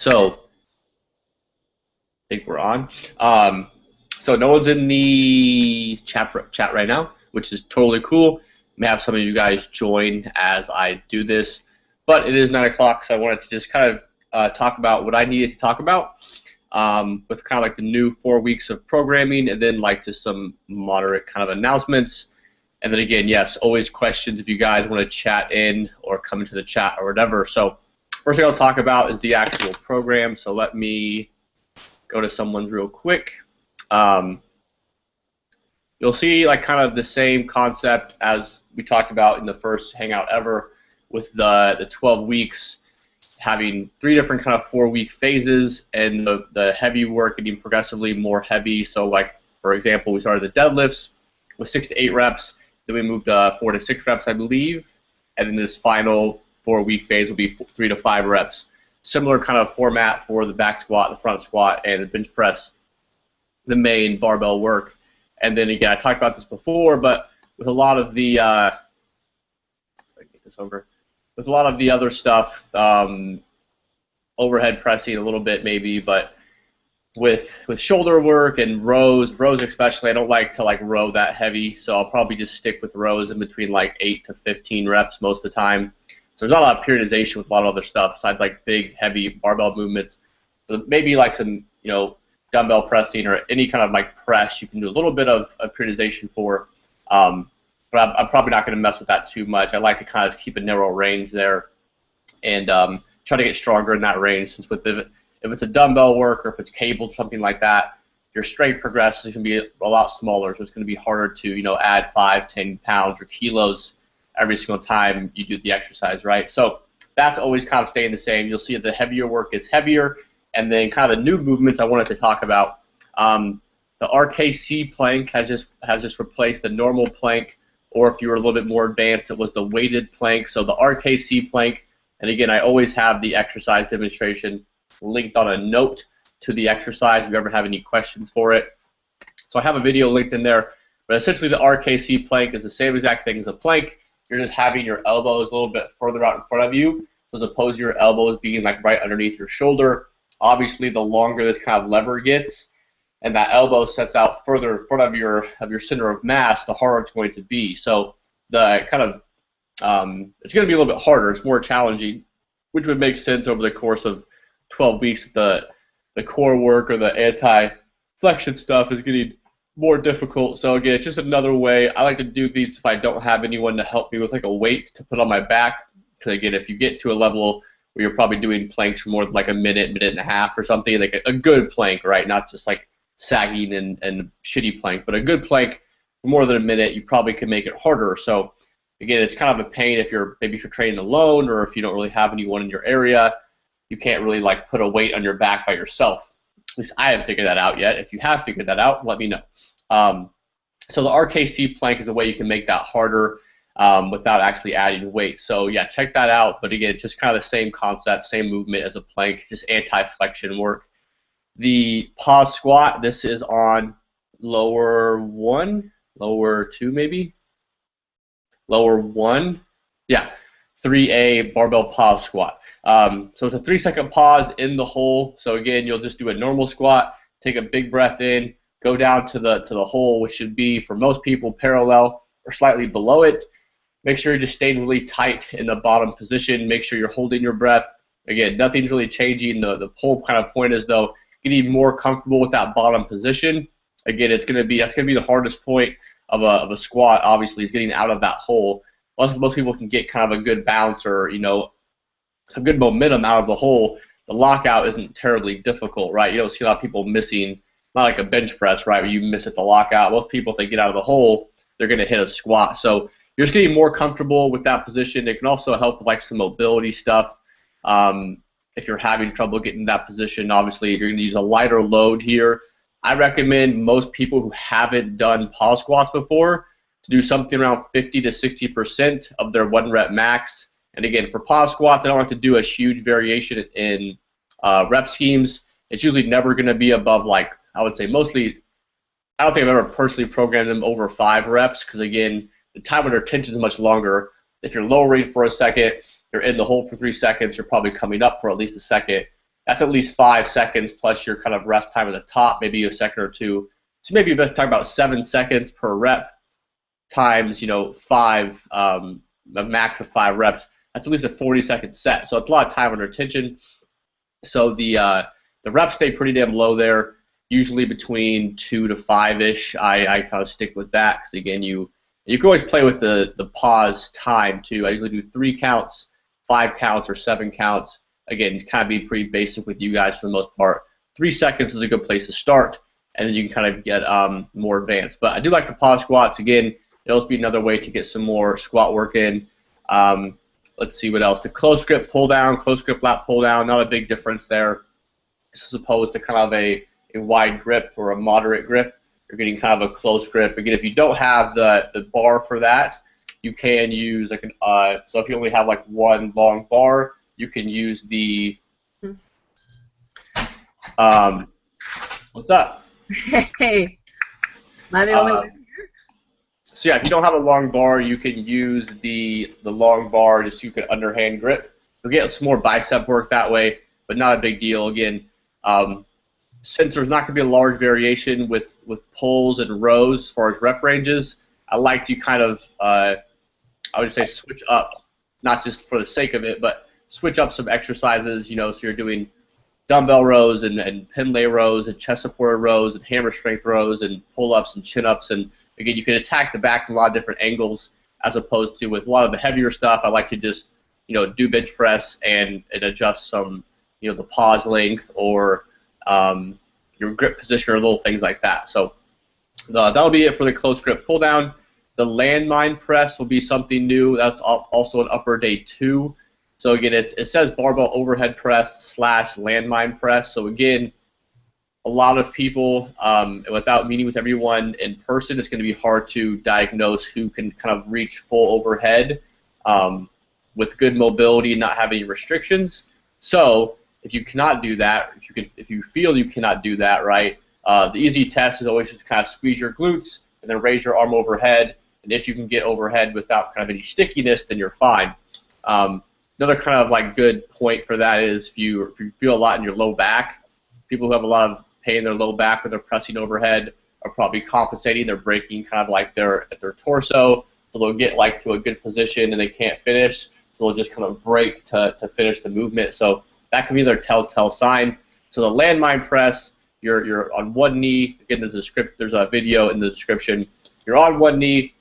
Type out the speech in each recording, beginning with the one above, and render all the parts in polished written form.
So, I think we're on. So no one's in the chat right now, which is totally cool. May have some of you guys join as I do this, but it is 9 o'clock, so I wanted to just kind of talk about what I needed to talk about with kind of like the new 4 weeks of programming, and then like just some moderate kind of announcements. And then again, yes, always questions if you guys want to chat in or come into the chat or whatever. So first thing I'll talk about is the actual program. So let me go to someone's real quick. You'll see like kind of the same concept as we talked about in the first Hangout ever with the 12 weeks, having 3 different kind of 4-week phases, and the heavy work getting progressively more heavy. So like, for example, we started the deadlifts with 6 to 8 reps, then we moved 4 to 6 reps, I believe, and then this final 4-week phase will be 3 to 5 reps. Similar kind of format for the back squat, the front squat, and the bench press, the main barbell work. And then again, I talked about this before, but with a lot of the with a lot of the other stuff, overhead pressing a little bit maybe, but with shoulder work and rows especially, I don't like to like row that heavy, so I'll probably just stick with rows in between like 8 to 15 reps most of the time. So there's not a lot of periodization with a lot of other stuff besides like big heavy barbell movements. But maybe like some dumbbell pressing or any kind of like press you can do a little bit of periodization for. But I'm probably not going to mess with that too much. I like to kind of keep a narrow range there and try to get stronger in that range, since if it's a dumbbell work or if it's cables or something like that, your strength progress is going to be a lot smaller, so it's going to be harder to add 5, 10 pounds or kilos every single time you do the exercise, right? So that's always kind of staying the same. You'll see that the heavier work is heavier, and then kind of the new movements I wanted to talk about. The RKC plank has just replaced the normal plank, or if you were a little bit more advanced, it was the weighted plank. So the RKC plank, and again, I always have the exercise demonstration linked on a note to the exercise if you ever have any questions for it. So I have a video linked in there, but essentially the RKC plank is the same exact thing as a plank. You're just having your elbows a little bit further out in front of you, as opposed to your elbows being like right underneath your shoulder. Obviously, the longer this kind of lever gets, and that elbow sets further in front of your center of mass, the harder it's going to be. So the kind of it's going to be a little bit harder. It's more challenging, which would make sense over the course of 12 weeks. The core work or the anti-flexion stuff is getting more difficult. So again, it's just another way. I like to do these if I don't have anyone to help me with like a weight to put on my back. Because again, if you get to a level where you're probably doing planks for more than like a minute and a half or something, like a good plank, right? Not just like sagging and shitty plank, but a good plank for more than a minute, you probably could make it harder. So again, it's kind of a pain if you're training alone, or if you don't really have anyone in your area. You can't really like put a weight on your back by yourself. At least I haven't figured that out yet. If you have figured that out, let me know. So the RKC plank is a way you can make that harder without actually adding weight. So yeah, check that out. But again, it's just kind of the same concept, same movement as a plank, just anti-flexion work. The pause squat, this is on lower 1, lower 2 maybe? Lower 1, yeah, 3A barbell pause squat. So it's a 3-second pause in the hole. So again, you'll just do a normal squat, take a big breath in, go down to the hole, which should be, for most people, parallel or slightly below it. Make sure you're just staying really tight in the bottom position. Make sure you're holding your breath. Again, nothing's really changing. The whole kind of point is, though, getting more comfortable with that bottom position. Again, that's gonna be the hardest point of a squat. Obviously, is getting out of that hole. Most people can get kind of a good bounce or some good momentum out of the hole. The lockout isn't terribly difficult, right? You don't see a lot of people missing, not like a bench press, right, where you miss at the lockout. Most people, if they get out of the hole, they're gonna hit a squat. So you're just getting more comfortable with that position. It can also help with like some mobility stuff. If you're having trouble getting in that position, obviously, if you're going to use a lighter load here, I recommend most people who haven't done pause squats before to do something around 50 to 60% of their 1 rep max. And again, for pause squats, I don't have to do a huge variation in rep schemes. It's usually never going to be above, like, I would say mostly, I don't think I've ever personally programmed them over 5 reps, because again, the time under tension is much longer. If you're lowering for a second, you're in the hole for 3 seconds, you're probably coming up for at least a second. That's at least 5 seconds plus your kind of rest time at the top, maybe a second or two. So maybe you're talking about 7 seconds per rep times, five, a max of 5 reps. That's at least a 40-second set. So it's a lot of time under tension. So the reps stay pretty damn low there, usually between 2 to 5-ish. I kind of stick with that because, again, you can always play with the pause time, too. I usually do 3 counts, 5 counts, or 7 counts. Again, kind of be pretty basic with you guys for the most part. 3 seconds is a good place to start, and then you can kind of get more advanced. But I do like the pause squats. Again, it'll be another way to get some more squat work in. Let's see what else. The close grip pull down, close grip lat pull down, not a big difference there. As opposed to kind of a wide grip or a moderate grip, you're getting kind of a close grip. Again, if you don't have the bar for that, you can use like so if you only have like one long bar, you can use the what's up? Hey, am I the only one? So yeah, if you don't have a long bar, you can use the long bar just so you can underhand grip. You'll get some more bicep work that way, but not a big deal. Again, since there's not going to be a large variation with pulls and rows as far as rep ranges, I like to kind of, I would say, switch up, not just for the sake of it, but switch up some exercises, so you're doing dumbbell rows and pin lay rows and chest supported rows and hammer strength rows and pull-ups and chin-ups. And again, you can attack the back from a lot of different angles as opposed to with a lot of the heavier stuff. I like to just, do bench press and adjust some, the pause length or your grip position or little things like that. So that'll be it for the close grip pull down. The landmine press will be something new. That's also an upper day 2. So again, it says barbell overhead press / landmine press. So again, a lot of people, without meeting with everyone in person, it's going to be hard to diagnose who can kind of reach full overhead with good mobility and not have any restrictions. So if you cannot do that, if you feel you cannot do that, right, the easy test is always just kind of squeeze your glutes and then raise your arm overhead. And if you can get overhead without kind of any stickiness, then you're fine. Another kind of like good point for that is if you feel a lot in your low back, people who have a lot of pain in their low back when they're pressing overhead are probably compensating. They're breaking kind of like at their torso, so they'll get like to a good position and they can't finish, so they'll just kind of break to finish the movement. So that can be their telltale sign. So the landmine press, you're on one knee. Again, there's a video in the description. You're on one knee.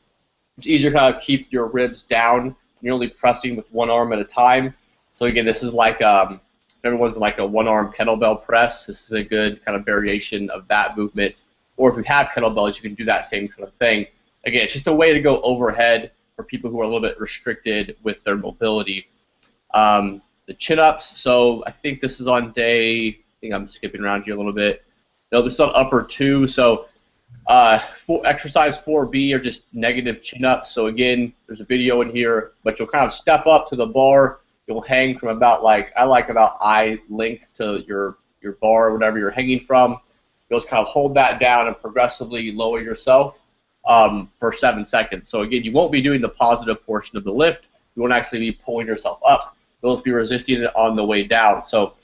It's easier to kind of keep your ribs down. You're only pressing with one arm at a time. So again, this is like if everyone's like a one-arm kettlebell press, this is a good kind of variation of that movement. Or if you have kettlebells, you can do that same kind of thing. Again, it's just a way to go overhead for people who are a little bit restricted with their mobility. The chin-ups, so I think this is on day, I think I'm skipping around here a little bit. No, this is on upper 2. So exercise 4B are just negative chin-ups. So again, there's a video in here, but you'll kind of step up to the bar. You'll hang from about about eye length to your bar or whatever you're hanging from. You'll just kind of hold that down and progressively lower yourself for 7 seconds. So again, you won't be doing the positive portion of the lift. You won't actually be pulling yourself up. You'll just be resisting it on the way down. So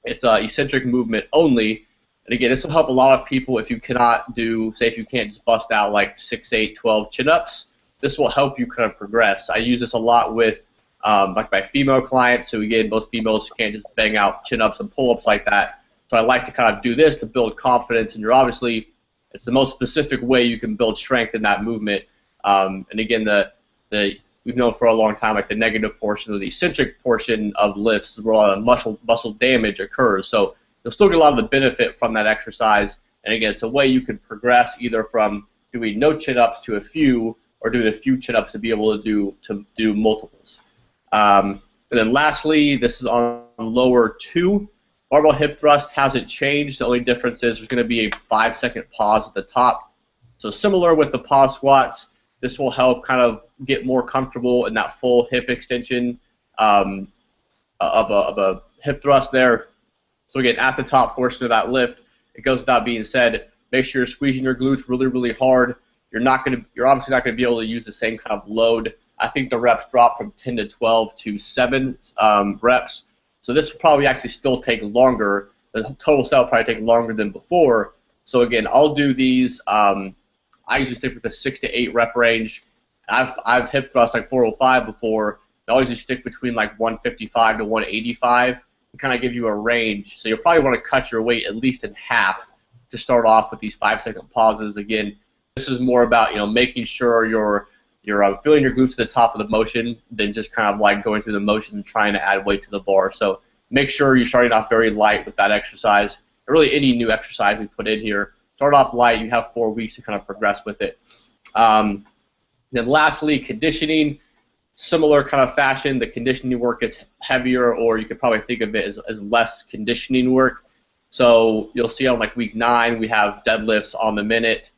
it's eccentric movement only. And again, this will help a lot of people if you cannot do, say if you can't just bust out like 6, 8, 12 chin-ups. This will help you kind of progress. I use this a lot with like my female clients. So again, most females can't just bang out chin-ups and pull-ups like that. So I like to kind of do this to build confidence. And you're obviously, it's the most specific way you can build strength in that movement. And again, we've known for a long time like the negative portion or the eccentric portion of lifts is where a lot of muscle damage occurs. So you'll still get a lot of the benefit from that exercise. And again, it's a way you can progress either from doing no chin-ups to a few, or doing a few chin-ups to be able to do multiples. And then lastly, this is on lower 2. Barbell hip thrust hasn't changed. The only difference is there's going to be a 5-second pause at the top. So similar with the pause squats, this will help kind of get more comfortable in that full hip extension of a hip thrust there. So again, at the top portion of that lift, it goes without being said, make sure you're squeezing your glutes really, really hard. You're obviously not going to be able to use the same kind of load. I think the reps drop from 10 to 12 to 7 reps. So this will probably actually still take longer. The total set will probably take longer than before. So again, I'll do these. I usually stick with the 6 to 8 rep range. I've hip thrust like 405 before. I always just stick between like 155 to 185 to kind of give you a range. So you'll probably want to cut your weight at least in half to start off with these 5-second pauses. Again, this is more about making sure you're feeling your glutes at the top of the motion than just kind of like going through the motion and trying to add weight to the bar. So make sure you're starting off very light with that exercise. Or really any new exercise we put in here. Start off light. You have 4 weeks to kind of progress with it. Then lastly, conditioning. Similar kind of fashion. The conditioning work gets heavier, or you could probably think of it as less conditioning work. So you'll see on like week 9 we have deadlifts on the minute.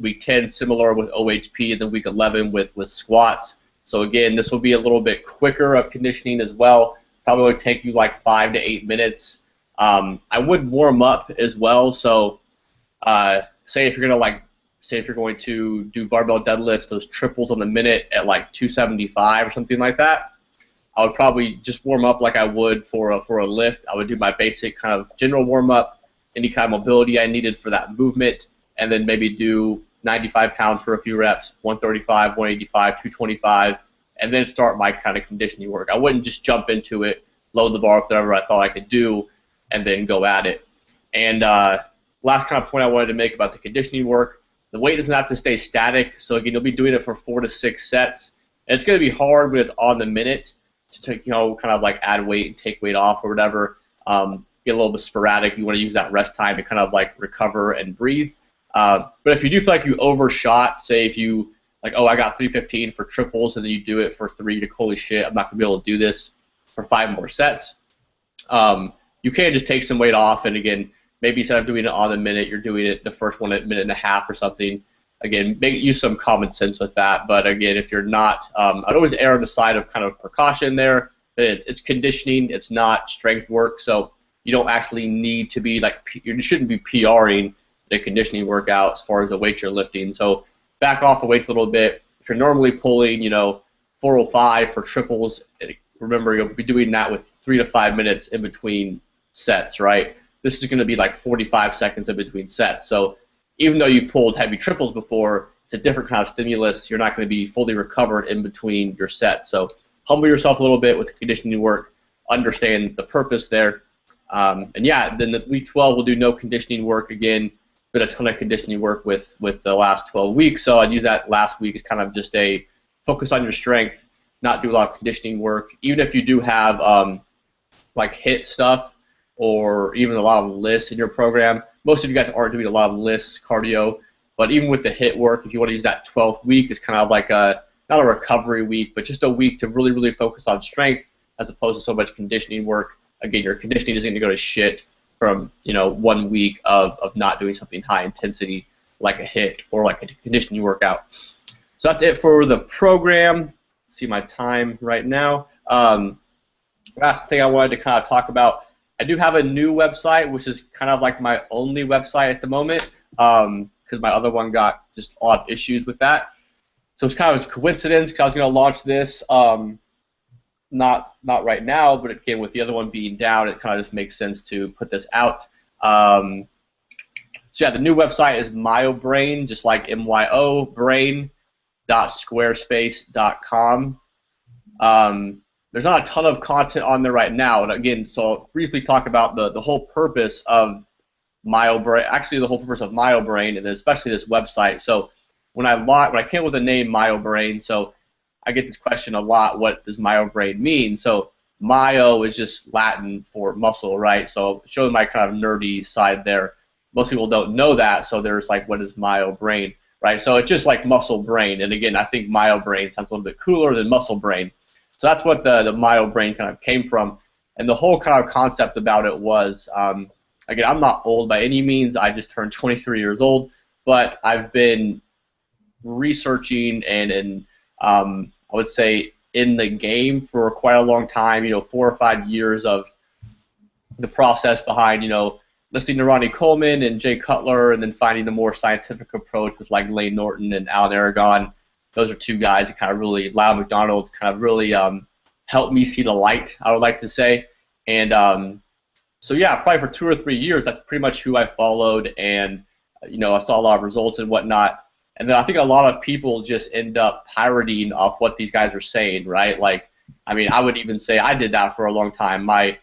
Week 10 similar with OHP, and then week 11 with squats. So again, this will be a little bit quicker of conditioning as well. Probably would take you like 5 to 8 minutes. I would warm up as well. So say if you're going to do barbell deadlifts, those triples on the minute at like 275 or something like that, I would probably just warm up like I would for a lift. I would do my basic kind of general warm up, any kind of mobility I needed for that movement, and then maybe do 95 pounds for a few reps, 135, 185, 225, and then start my kind of conditioning work. I wouldn't just jump into it, load the bar with whatever I thought I could do, and then go at it. And last kind of point I wanted to make about the conditioning work, the weight doesn't have to stay static. So again, you'll be doing it for 4 to 6 sets. And it's going to be hard when it's on the minute to take, kind of like add weight and take weight off or whatever. Get a little bit sporadic. You want to use that rest time to kind of like recover and breathe. But if you do feel like you overshot, say if you like, oh, I got 315 for triples, and then you do it for 3, to holy shit, I'm not going to be able to do this for 5 more sets. You can just take some weight off, and again, maybe instead of doing it on the minute, you're doing it the first one at a minute and a half or something. Again, use some common sense with that. But again, if you're not, I'd always err on the side of kind of precaution there. It's conditioning, it's not strength work, so you don't actually need to be like, you shouldn't be PRing the conditioning workout as far as the weight you're lifting. So back off the weights a little bit. If you're normally pulling, 405 for triples, remember you'll be doing that with 3 to 5 minutes in between sets, right? This is going to be like 45 seconds in between sets. So even though you pulled heavy triples before, it's a different kind of stimulus. You're not going to be fully recovered in between your sets. So humble yourself a little bit with the conditioning work. Understand the purpose there. And yeah, then the week 12 we'll do no conditioning work again. Been a ton of conditioning work with the last 12 weeks. So I'd use that last week as kind of just a focus on your strength, not do a lot of conditioning work. Even if you do have like HIIT stuff, or even a lot of lists in your program. Most of you guys aren't doing a lot of lists, cardio, but even with the HIIT work, if you want to use that 12th week, it's kind of like not a recovery week, but just a week to really, really focus on strength as opposed to so much conditioning work. Again, your conditioning isn't going to go to shit from 1 week of not doing something high intensity like a HIIT or like a conditioning workout. So that's it for the program. See my time right now. Last thing I wanted to kind of talk about, I do have a new website, which is kind of like my only website at the moment, because my other one got just odd issues with that. So it's kind of a coincidence, because I was going to launch this, not right now, but again, with the other one being down, it kind of just makes sense to put this out. So yeah, the new website is MyoBrain, just like MYO, brain.squarespace.com. There's not a ton of content on there right now, and again, so I'll briefly talk about the whole purpose of MyoBrain, actually the whole purpose of MyoBrain, and especially this website. So when I came up with the name MyoBrain, so I get this question a lot, what does MyoBrain mean? So myo is just Latin for muscle, right? So showing my kind of nerdy side there. Most people don't know that, so there's like, what is MyoBrain, right? So it's just like muscle brain, and again, I think MyoBrain sounds a little bit cooler than muscle brain. So that's what the MyoBrain kind of came from. And the whole kind of concept about it was, again, I'm not old by any means. I just turned 23 years old. But I've been researching and I would say in the game for quite a long time, 4 or 5 years of the process behind, listening to Ronnie Coleman and Jay Cutler, and then finding the more scientific approach with like Lane Norton and Alan Aragon. Those are 2 guys that kind of really, Lyle McDonald, kind of really helped me see the light, I would like to say. And so yeah, probably for 2 or 3 years, that's pretty much who I followed, and I saw a lot of results and whatnot. And then I think a lot of people just end up pirating off what these guys are saying, right? Like, I mean, I would even say I did that for a long time. My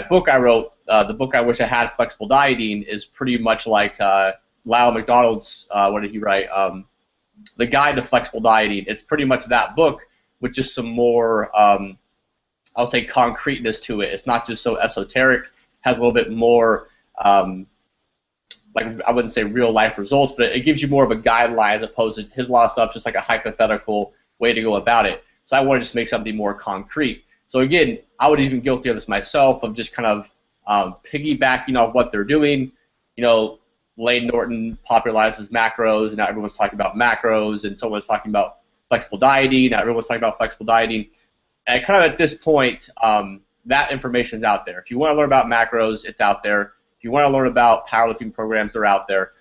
book I wrote, the book I wish I had, Flexible Dieting, is pretty much like Lyle McDonald's. What did he write? The Guide to Flexible Dieting. It's pretty much that book with just some more, I'll say, concreteness to it. It's not just so esoteric. It has a little bit more, like, I wouldn't say real life results, but it gives you more of a guideline as opposed to his lot of stuff just like a hypothetical way to go about it. So I want to just make something more concrete. So again, I would even guilty of this myself, of just kind of piggybacking off what they're doing. Lane Norton popularizes macros, and now everyone's talking about macros, and someone's talking about flexible dieting, now everyone's talking about flexible dieting. And kind of at this point, that information's out there. If you want to learn about macros, it's out there. If you want to learn about powerlifting programs, they're out there.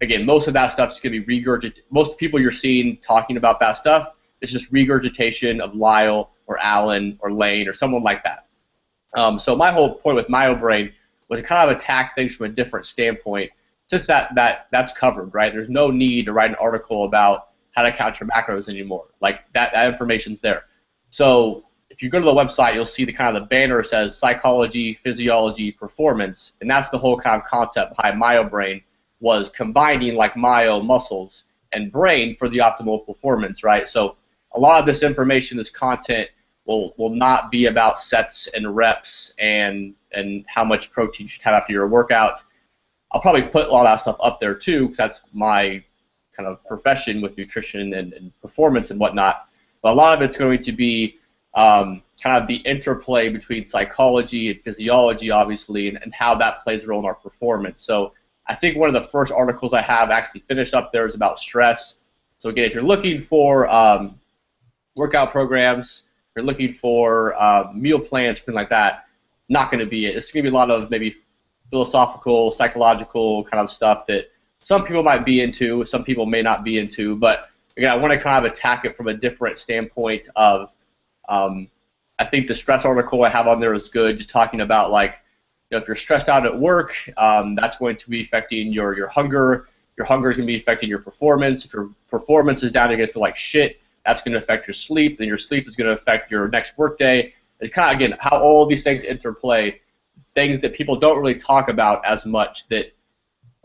Again, most of that stuff is going to be regurgitated. Most of the people you're seeing talking about that stuff, it's just regurgitation of Lyle or Alan or Lane or someone like that. So my whole point with MyoBrain was to kind of attack things from a different standpoint, just that's covered, right? There's no need to write an article about how to count your macros anymore. Like, that information's there. So if you go to the website, you'll see the kind of the banner says psychology, physiology, performance, and that's the whole kind of concept behind MyoBrain, was combining like myo, muscles, and brain for the optimal performance, right? So a lot of this information, this content, will not be about sets and reps and how much protein you should have after your workout. I'll probably put a lot of that stuff up there too, because that's my kind of profession with nutrition and performance and whatnot. But a lot of it's going to be kind of the interplay between psychology and physiology, obviously, and how that plays a role in our performance. So I think one of the first articles I have actually finished up there is about stress. So again, if you're looking for workout programs, if you're looking for meal plans, something like that, not going to be it. It's going to be a lot of maybe philosophical, psychological kind of stuff that some people might be into, some people may not be into. But again, I want to kind of attack it from a different standpoint of, I think the stress article I have on there is good, just talking about, like, if you're stressed out at work, that's going to be affecting your hunger. Your hunger is going to be affecting your performance. If your performance is down, you're going to feel like shit. That's going to affect your sleep. Then your sleep is going to affect your next workday. It's kind of, again, how all these things interplay, things that people don't really talk about as much that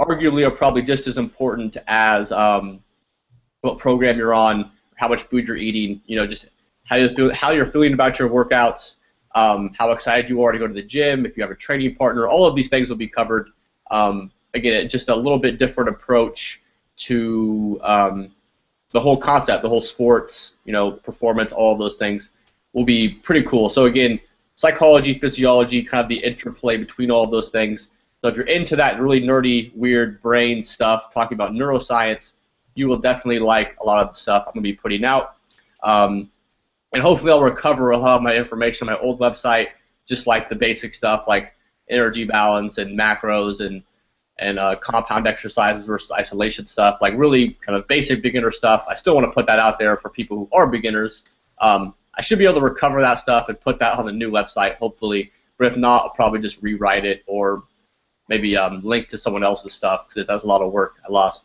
arguably are probably just as important as what program you're on, how much food you're eating, just how you're feeling about your workouts, how excited you are to go to the gym, if you have a training partner. All of these things will be covered. Again, just a little bit different approach to the whole concept, the whole sports, performance, all of those things will be pretty cool. So again, psychology, physiology, kind of the interplay between all of those things. So if you're into that really nerdy, weird brain stuff, talking about neuroscience, you will definitely like a lot of the stuff I'm going to be putting out. And hopefully I'll recover a lot of my information on my old website, just like the basic stuff like energy balance and macros and compound exercises versus isolation stuff, like really kind of basic beginner stuff. I still want to put that out there for people who are beginners. I should be able to recover that stuff and put that on the new website, hopefully. But if not, I'll probably just rewrite it or maybe link to someone else's stuff, because that's a lot of work I lost.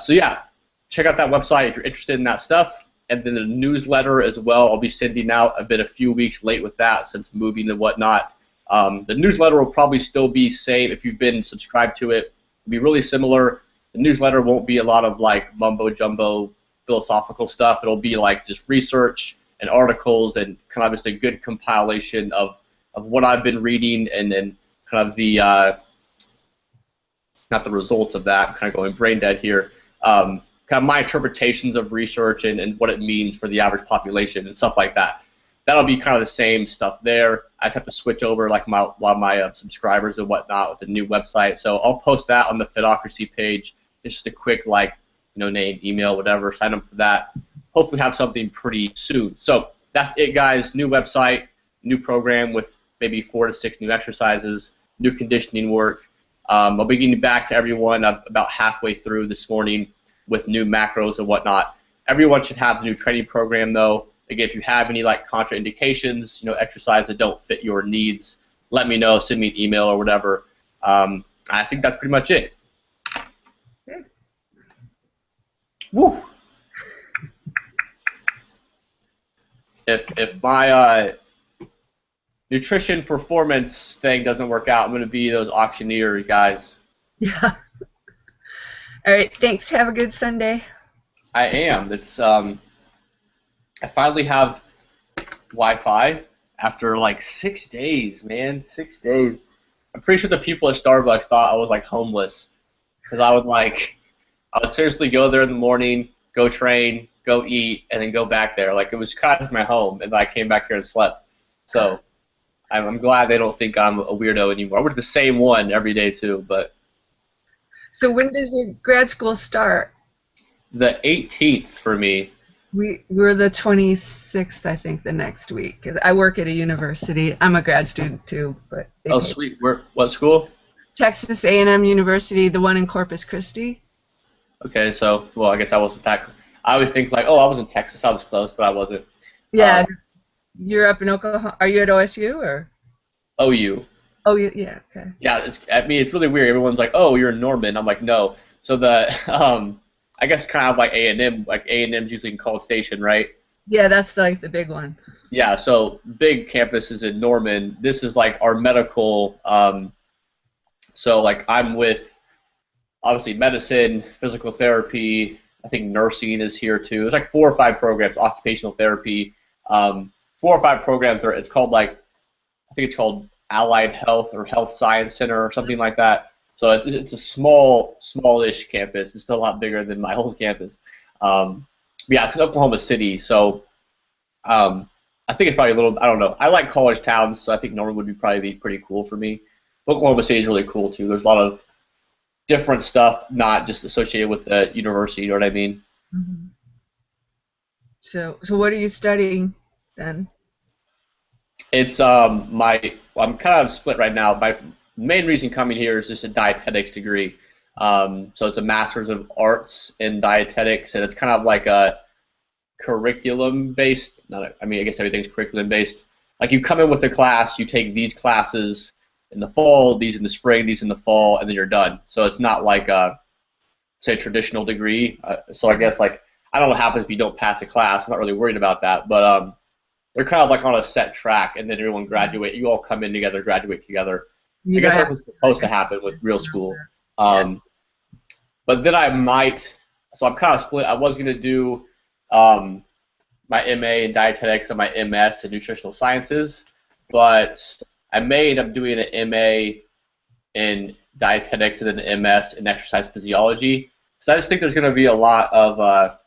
So yeah, check out that website if you're interested in that stuff. And then the newsletter as well, I'll be sending out a few weeks late with that since moving and whatnot. The newsletter will probably still be same if you've been subscribed to it. It'll be really similar. The newsletter won't be a lot of like mumbo jumbo philosophical stuff. It'll be like just research and articles and kind of just a good compilation of what I've been reading, and then kind of the not the results of that. I'm kind of going brain dead here. Kind of my interpretations of research and what it means for the average population and stuff like that. That'll be kind of the same stuff there. I just have to switch over like a lot of my subscribers and whatnot with the new website. So I'll post that on the Fitocracy page. It's just a quick name, email, whatever. Sign up for that. Hopefully have something pretty soon. So that's it, guys. New website, new program with maybe 4 to 6 new exercises, new conditioning work. I'll be getting back to everyone about halfway through this morning with new macros and whatnot. Everyone should have the new training program, though. Again, if you have any like contraindications, exercise that don't fit your needs, let me know. Send me an email or whatever. I think that's pretty much it. Okay. Woo! If my nutrition performance thing doesn't work out, I'm going to be those auctioneer guys. Yeah. All right. Thanks. Have a good Sunday. I am. It's I finally have Wi-Fi after like 6 days, man. 6 days. I'm pretty sure the people at Starbucks thought I was like homeless because I would seriously go there in the morning, go train, go eat, and then go back there. Like it was kind of my home, and I came back here and slept. So I'm glad they don't think I'm a weirdo anymore. I work the same one every day too, but. So when does your grad school start? The 18th for me. We're the 26th, I think, the next week. 'Cause I work at a university. I'm a grad student too, but Oh, sweet. What school? Texas A&M University, the one in Corpus Christi. Okay, so well, I guess I wasn't that. I always think like, oh, I was in Texas. I was close, but I wasn't. Yeah, you're up in Oklahoma. Are you at OSU or? OU. Oh, yeah. Okay. Yeah, it's really weird. Everyone's like, oh, you're in Norman. I'm like, no. So the I guess kind of like A&M. Like A&M's usually in College Station, right? Yeah, that's like the big one. Yeah. So big campus is in Norman. This is like our medical. So like I'm with obviously medicine, physical therapy. I think nursing is here too. There's like 4 or 5 programs. Occupational therapy. 4 or 5 programs. It's called like I think it's called Allied Health or Health Science Center or something like that. So it's a smallish campus. It's still a lot bigger than my old campus. Yeah, it's in Oklahoma City. So I think it's probably a little. I don't know. I like college towns, so I think Norman would probably be pretty cool for me. Oklahoma City is really cool too. There's a lot of different stuff, not just associated with the university. You know what I mean? Mm-hmm. So what are you studying then? It's I'm kind of split right now. My main reason coming here is just a dietetics degree. So it's a master's of arts in dietetics, and it's kind of like a curriculum based. I guess everything's curriculum based. Like you come in with a class, you take these classes in the fall, these in the spring, these in the fall, and then you're done. So it's not like a say traditional degree. So I guess like I don't know what happens if you don't pass a class. I'm not really worried about that, but they're kind of like on a set track, and then everyone graduate. You all come in together, graduate together. I guess that's what's supposed to happen with real school. But then I might. So I'm kind of split. I was gonna do my MA in dietetics and my MS in nutritional sciences, but I may end up doing an MA in dietetics and an MS in exercise physiology. So I just think there's going to be a lot of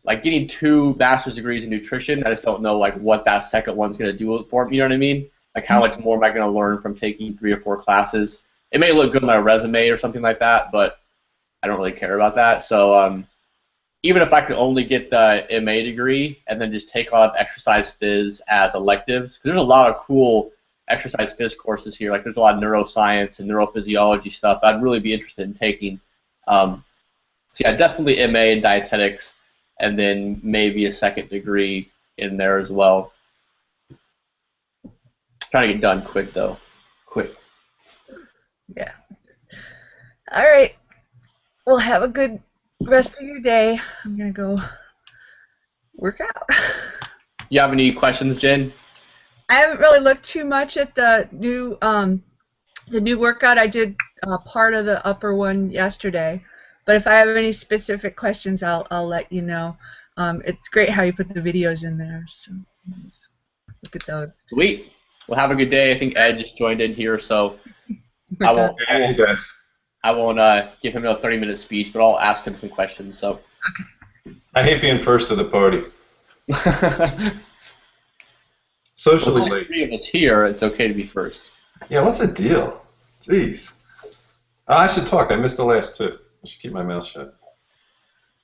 like getting 2 master's degrees in nutrition. I just don't know like what that second one's going to do for me. You know what I mean? Like how much more am I going to learn from taking 3 or 4 classes? It may look good on my resume or something like that, but I don't really care about that. So even if I could only get the MA degree and then just take a lot of exercise phys as electives, because there's a lot of cool exercise phys courses here. Like there's a lot of neuroscience and neurophysiology stuff I'd really be interested in taking. So yeah, definitely MA in dietetics, and then maybe a second degree in there as well. Trying to get done quick though. Quick. Yeah. All right. Well, have a good rest of your day. I'm gonna go work out. You have any questions, Jen? I haven't really looked too much at the new workout. I did part of the upper one yesterday, but if I have any specific questions, I'll let you know. It's great how you put the videos in there, so look at those. Sweet. Well, have a good day. I think Ed just joined in here, so I won't give him a 30-minute speech, but I'll ask him some questions. So. Okay. I hate being first to the party. Socially late. 3 of us here, it's okay to be first. Yeah, what's the deal? Jeez. Oh, I should talk. I missed the last 2. I should keep my mouth shut.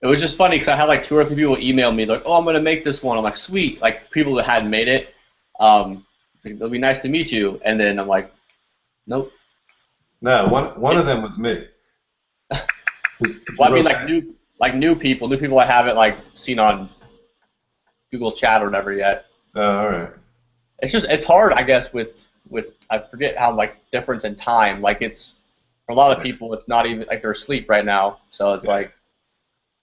It was just funny because I had like 2 or 3 people email me like, "Oh, I'm gonna make this one." I'm like, "Sweet!" Like people that hadn't made it. It'll be nice to meet you, and then I'm like, "Nope." No, one of them was me. Well, I mean, like new people I haven't like seen on Google Chat or whatever yet. Oh, all right. It's hard, I guess, with I forget how like difference in time. Like it's for a lot of people, it's not even like they're asleep right now. So it's like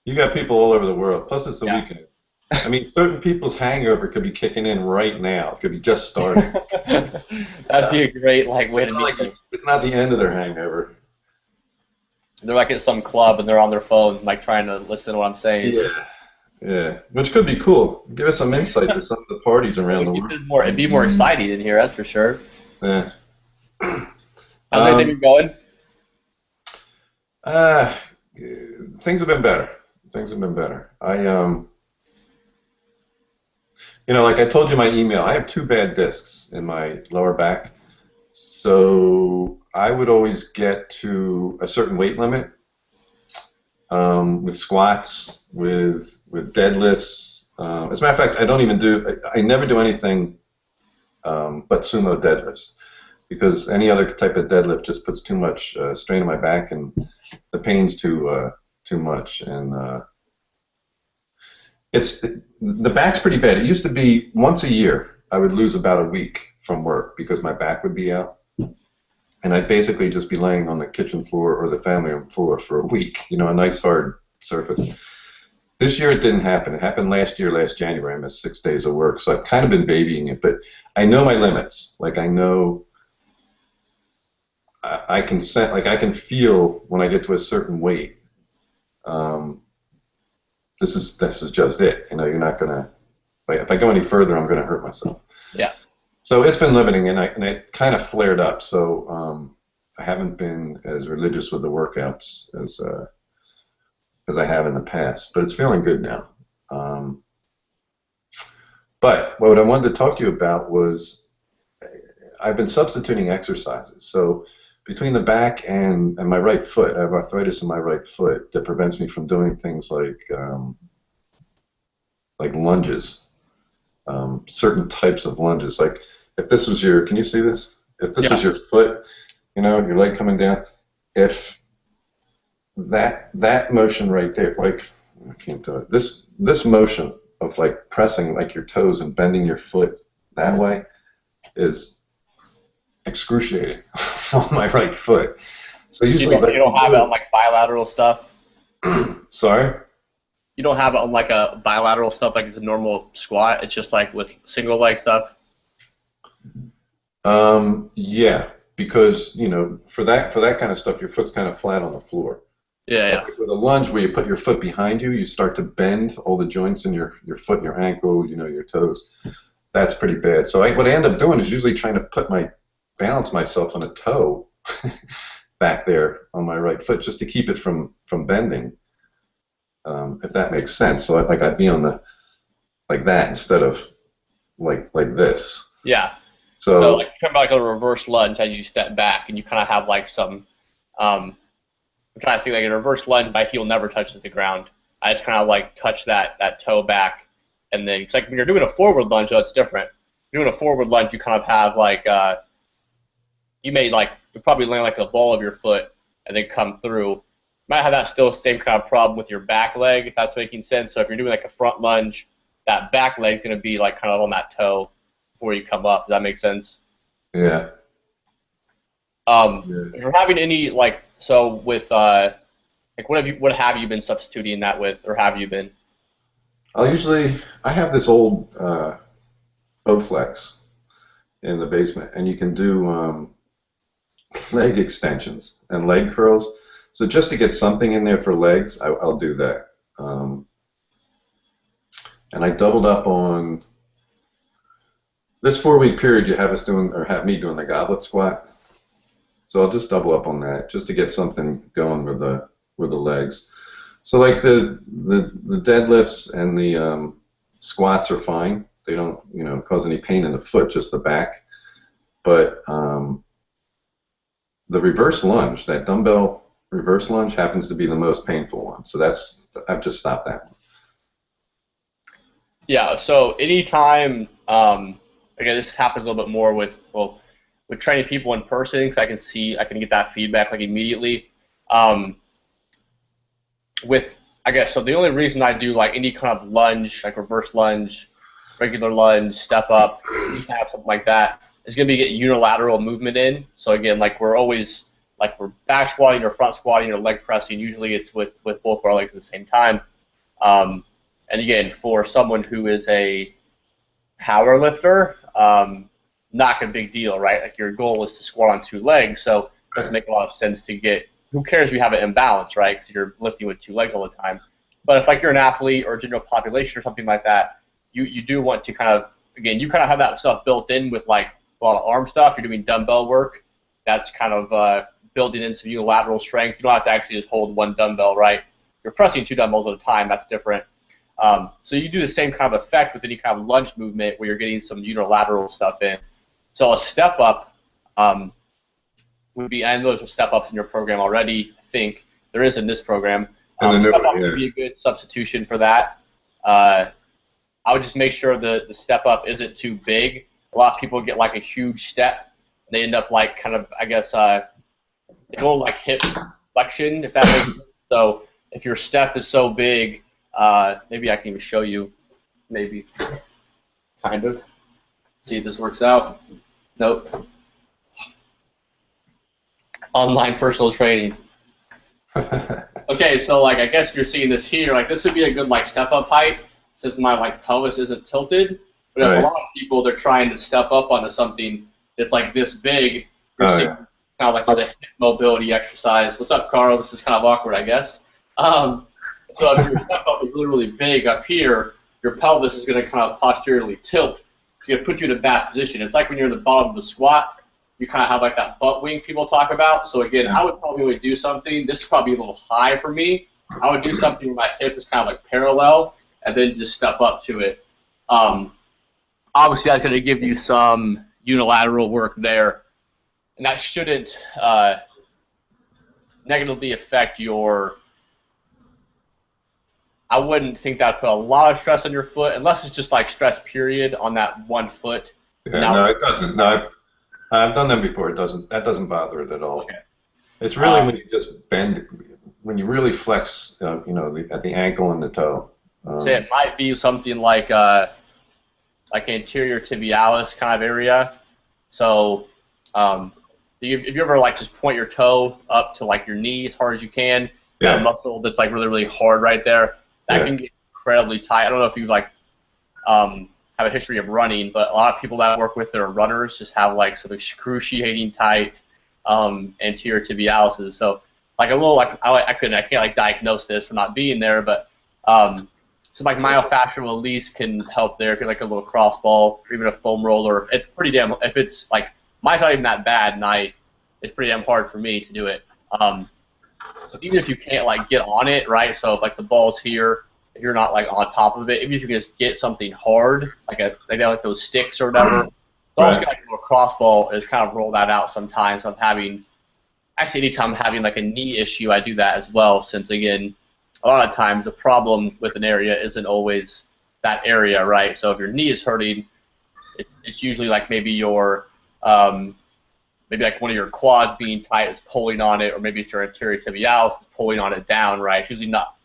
You got people all over the world. Plus, it's the yeah. weekend. I mean, certain people's hangover could be kicking in right now. It could be just starting. That'd be a great like way to meet them. It's not the end of their hangover. They're like at some club and they're on their phone, like trying to listen to what I'm saying. Yeah. Yeah, which could be cool. Give us some insight to some of the parties around the world. It'd be more exciting in here, that's for sure. Yeah. How's everything been going? Things have been better. Things have been better. Like I told you in my email, I have 2 bad discs in my lower back. So I would always get to a certain weight limit with squats, with deadlifts. As a matter of fact, I never do anything but sumo deadlifts, because any other type of deadlift just puts too much strain on my back, and the pain's too much. And the back's pretty bad. It used to be once a year I would lose about a week from work because my back would be out, and I'd basically just be laying on the kitchen floor or the family room floor for a week, a nice hard surface. This year it didn't happen. It happened last January. I missed 6 days of work, so I've kind of been babying it, but I know my limits. Like I know I can feel when I get to a certain weight. This is just it. You're not gonna. If I go any further, I'm gonna hurt myself. Yeah. So it's been limiting, and it kind of flared up. So I haven't been as religious with the workouts as I have in the past, but it's feeling good now. But what I wanted to talk to you about was I've been substituting exercises. So between the back and my right foot, I have arthritis in my right foot that prevents me from doing things like lunges, certain types of lunges. Like if this was can you see this? If this was your foot, your leg coming down, if that motion right there, like I can't do it. This motion of like pressing like your toes and bending your foot that way is excruciating on my right foot. So usually you don't have it on like bilateral stuff. Sorry? You don't have it on like a bilateral stuff like it's a normal squat. It's just like with single leg stuff. Yeah, because for that kind of stuff, your foot's kind of flat on the floor. Yeah. Like with a lunge where you put your foot behind you, you start to bend all the joints in your foot, your ankle, your toes. That's pretty bad. So what I end up doing is usually trying to balance myself on a toe back there on my right foot just to keep it from bending, if that makes sense. So I'd be on like that instead of like this. Yeah. So like kind of like a reverse lunge as you step back, and you kind of have like some. I'm trying to think like a reverse lunge. My heel never touches the ground. I just kind of like touch that toe back, and then it's like when you're doing a forward lunge, though, it's different. When you're doing a forward lunge, you kind of have like you probably land like the ball of your foot and then come through. You might have that still same kind of problem with your back leg, if that's making sense. So if you're doing like a front lunge, that back leg's going to be like kind of on that toe before you come up. Does that make sense? Yeah. If you're having any with like what have you been substituting that with, or have you been? I have this old Bowflex in the basement, and you can do leg extensions and leg curls. So just to get something in there for legs, I'll do that. And I doubled up on this 4-week period. You have me doing the goblet squat. So I'll just double up on that just to get something going with the legs. So like the deadlifts and the squats are fine. They don't cause any pain in the foot, just the back. But the reverse lunge, that dumbbell reverse lunge, happens to be the most painful one. So I've just stopped that one. Yeah. So anytime, again, this happens a little bit more with training people in person, because I can get that feedback like immediately. So the only reason I do like any kind of lunge, like reverse lunge regular lunge, step up, have something like that, is going to be get unilateral movement in. So again, like we're always like we're back squatting or front squatting or leg pressing. Usually it's with both of our legs at the same time. And again, for someone who is a power lifter, not a big deal, right? Like your goal is to squat on 2 legs, so it doesn't make a lot of sense to get. Who cares if you have an imbalance, right? Because you're lifting with 2 legs all the time. But if like you're an athlete or general population or something like that, you do want to kind of, again, you kind of have that stuff built in with like a lot of arm stuff. You're doing dumbbell work. That's kind of building in some unilateral strength. You don't have to actually just hold 1 dumbbell, right? You're pressing 2 dumbbells at a time. That's different. So you do the same kind of effect with any kind of lunge movement where you're getting some unilateral stuff in. So a step up would be, I know there's a step ups in your program already. I think there is in this program. Step up would be a good substitution for that. I would just make sure the step up isn't too big. A lot of people get like a huge step. They end up like kind of, I guess, they go like hip flexion, if that makes sense. So if your step is so big, maybe I can even show you, maybe, kind of. See if this works out. Nope. Online personal training. Okay, so like I guess you're seeing this here. Like this would be a good like step up height since my like pelvis isn't tilted. But if a lot of people they're trying to step up onto something that's like this big, you're seeing kind of like as a hip mobility exercise. What's up, Carl? This is kind of awkward, I guess. So if your step up is really, really big up here, your pelvis is going to kind of posteriorly tilt. So it puts you in a bad position. It's like when you're in the bottom of the squat, you kind of have like that butt wing people talk about. So again, I would probably do something. This is probably a little high for me. I would do something where my hip is kind of like parallel, and then just step up to it. Obviously, that's going to give you some unilateral work there, and that shouldn't negatively affect your. I wouldn't think that would put a lot of stress on your foot, unless it's just like stress period on that 1 foot. Yeah, no, it doesn't. No, I've done them before. It doesn't. That doesn't bother it at all. Okay. It's really when you just bend, when you really flex, you know, at the ankle and the toe. So it might be something like anterior tibialis kind of area. So if you ever like just point your toe up to like your knee as hard as you can, that muscle that's like really, really hard right there, that can get incredibly tight. I don't know if you like have a history of running, but a lot of people that I work with that are runners just have like some excruciating tight anterior tibialises. So like a little like I can't like diagnose this from not being there, but so like myofascial release can help there if you're like a little cross ball or even a foam roller. It's pretty damn, if it's like mine's not even that bad, and it's pretty damn hard for me to do it. So even if you can't like get on it, right? So if like the ball's here, if you're not like on top of it, even if you can just get something hard, like like those sticks or whatever, so I'll just get like a little cross ball and just kind of roll that out sometimes. So I'm having, actually anytime I'm having like a knee issue, I do that as well, since again, a lot of times the problem with an area isn't always that area, right? So if your knee is hurting, it's usually like maybe your maybe like one of your quads being tight is pulling on it, or maybe it's your anterior tibialis is pulling on it down, right? It's usually not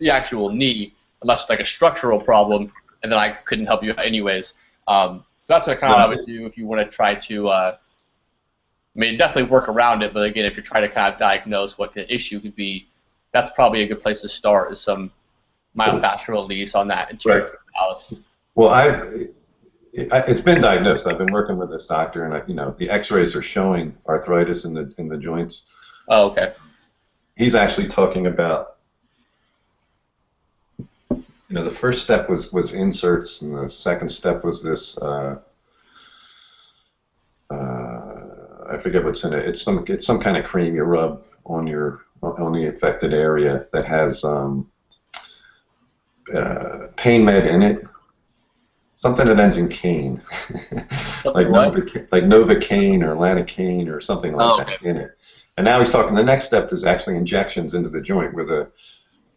the actual knee, unless it's like a structural problem, and then I couldn't help you anyways. So that's what kind of I would do if you want to try to, I mean, definitely work around it, but again, if you're trying to kind of diagnose what the issue could be, that's probably a good place to start, is some myofascial release on that anterior tibialis. Well, it's been diagnosed. I've been working with this doctor, and you know, the X-rays are showing arthritis in the joints. Oh, okay. He's actually talking about, you know, the first step was inserts, and the second step was this. I forget what's in it. It's some kind of cream you rub on the affected area that has pain med in it. Something that ends in cane, like Novocaine or Lanacane or something like that in it. And now he's talking. The next step is actually injections into the joint where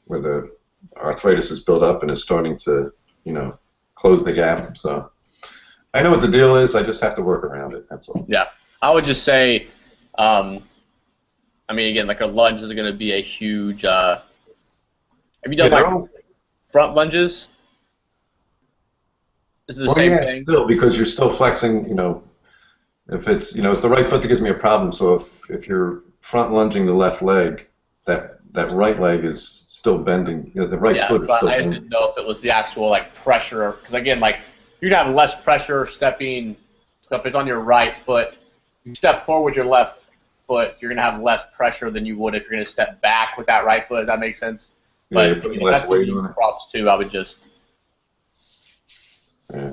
the arthritis is built up and is starting to, you know, close the gap. So I know what the deal is. I just have to work around it. That's all. Yeah, I would just say, I mean, again, like a lunge is going to be a huge. Have you done like front lunges? Is it the Well, same yeah, thing? still, because you're still flexing, if it's, it's the right foot that gives me a problem. So if you're front lunging the left leg, that right leg is still bending. The right Yeah, foot is but still I just bending. didn't know if it was the actual like pressure, because again, like you'd have less pressure stepping. So if it's on your right foot, you step forward with your left foot, you're gonna have less pressure than you would if you're gonna step back with that right foot. Does that make sense? Yeah, But you're putting again, less that's giving weight you on it. props too. I would just Yeah.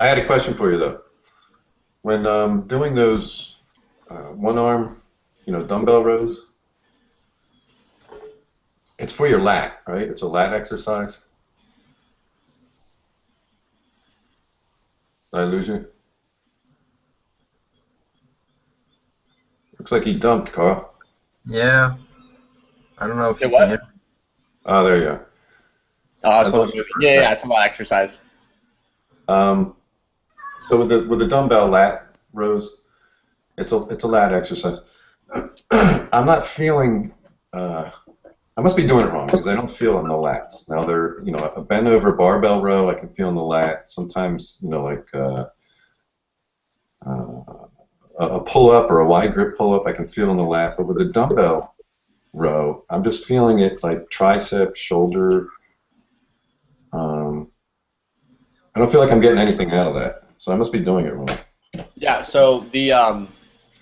I had a question for you though. When doing those one arm, dumbbell rows, it's for your lat, right? It's a lat exercise. Did I lose you? Looks like he dumped, Carl. Yeah. I don't know if say you can hear. what? Oh, there you are. Oh, I I was supposed lost to you move. for a Yeah, second. it's a lot of exercise. So with the dumbbell lat rows, it's a lat exercise. I'm not feeling. I must be doing it wrong because I don't feel in the lats. Now they're, a bend over barbell row I can feel in the lat. Sometimes, like a pull up or a wide grip pull up I can feel in the lat. But with the dumbbell row, I'm just feeling it like tricep, shoulder. Um, I don't feel like I'm getting anything out of that. So I must be doing it wrong. Yeah, so the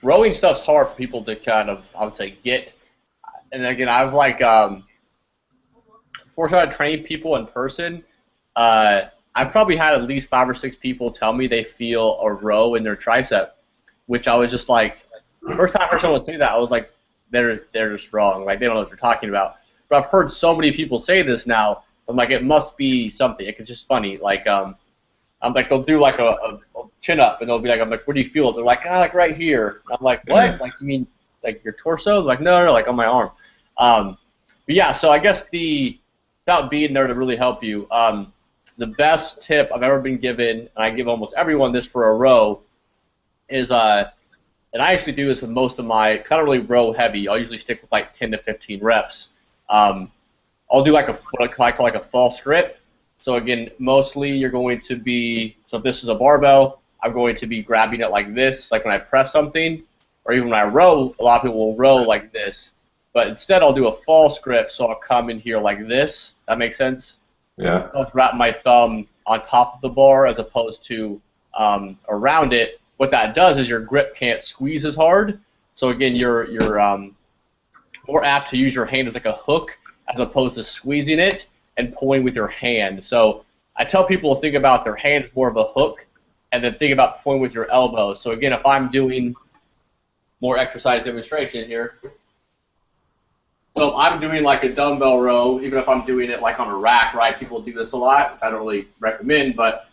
rowing stuff's hard for people to kind of, I would say, get. And again, I've like fortunately I trained people in person. I've probably had at least 5 or 6 people tell me they feel a row in their tricep, which I was just like, first time I heard someone say that, I was like, they're just wrong. Like they don't know what they're talking about. But I've heard so many people say this now. I'm like, it must be something. It's just funny. Like I'm like, they'll do like a chin up, and they'll be like, I'm like, where do you feel it? They're like, like right here. And I'm like, what? Yeah. Like you mean like your torso? They're like, no, like on my arm. But yeah, so I guess without being there to really help you, the best tip I've ever been given, and I give almost everyone this for a row, is and I actually do this with most of my, because I don't really row heavy. I'll usually stick with like 10 to 15 reps. I'll do like what I call like a false grip. So again, mostly you're going to be, so if this is a barbell, I'm going to be grabbing it like this, like when I press something, or even when I row, a lot of people will row like this. But instead I'll do a false grip, so I'll come in here like this. That makes sense? Yeah. I'll wrap my thumb on top of the bar as opposed to around it. What that does is your grip can't squeeze as hard. So again, you're more apt to use your hand as like a hook as opposed to squeezing it and pulling with your hand. So I tell people to think about their hand as more of a hook, and then think about pulling with your elbows. So again, if I'm doing more exercise demonstration here, so if I'm doing like a dumbbell row, even if I'm doing it like on a rack, right? People do this a lot, which I don't really recommend, but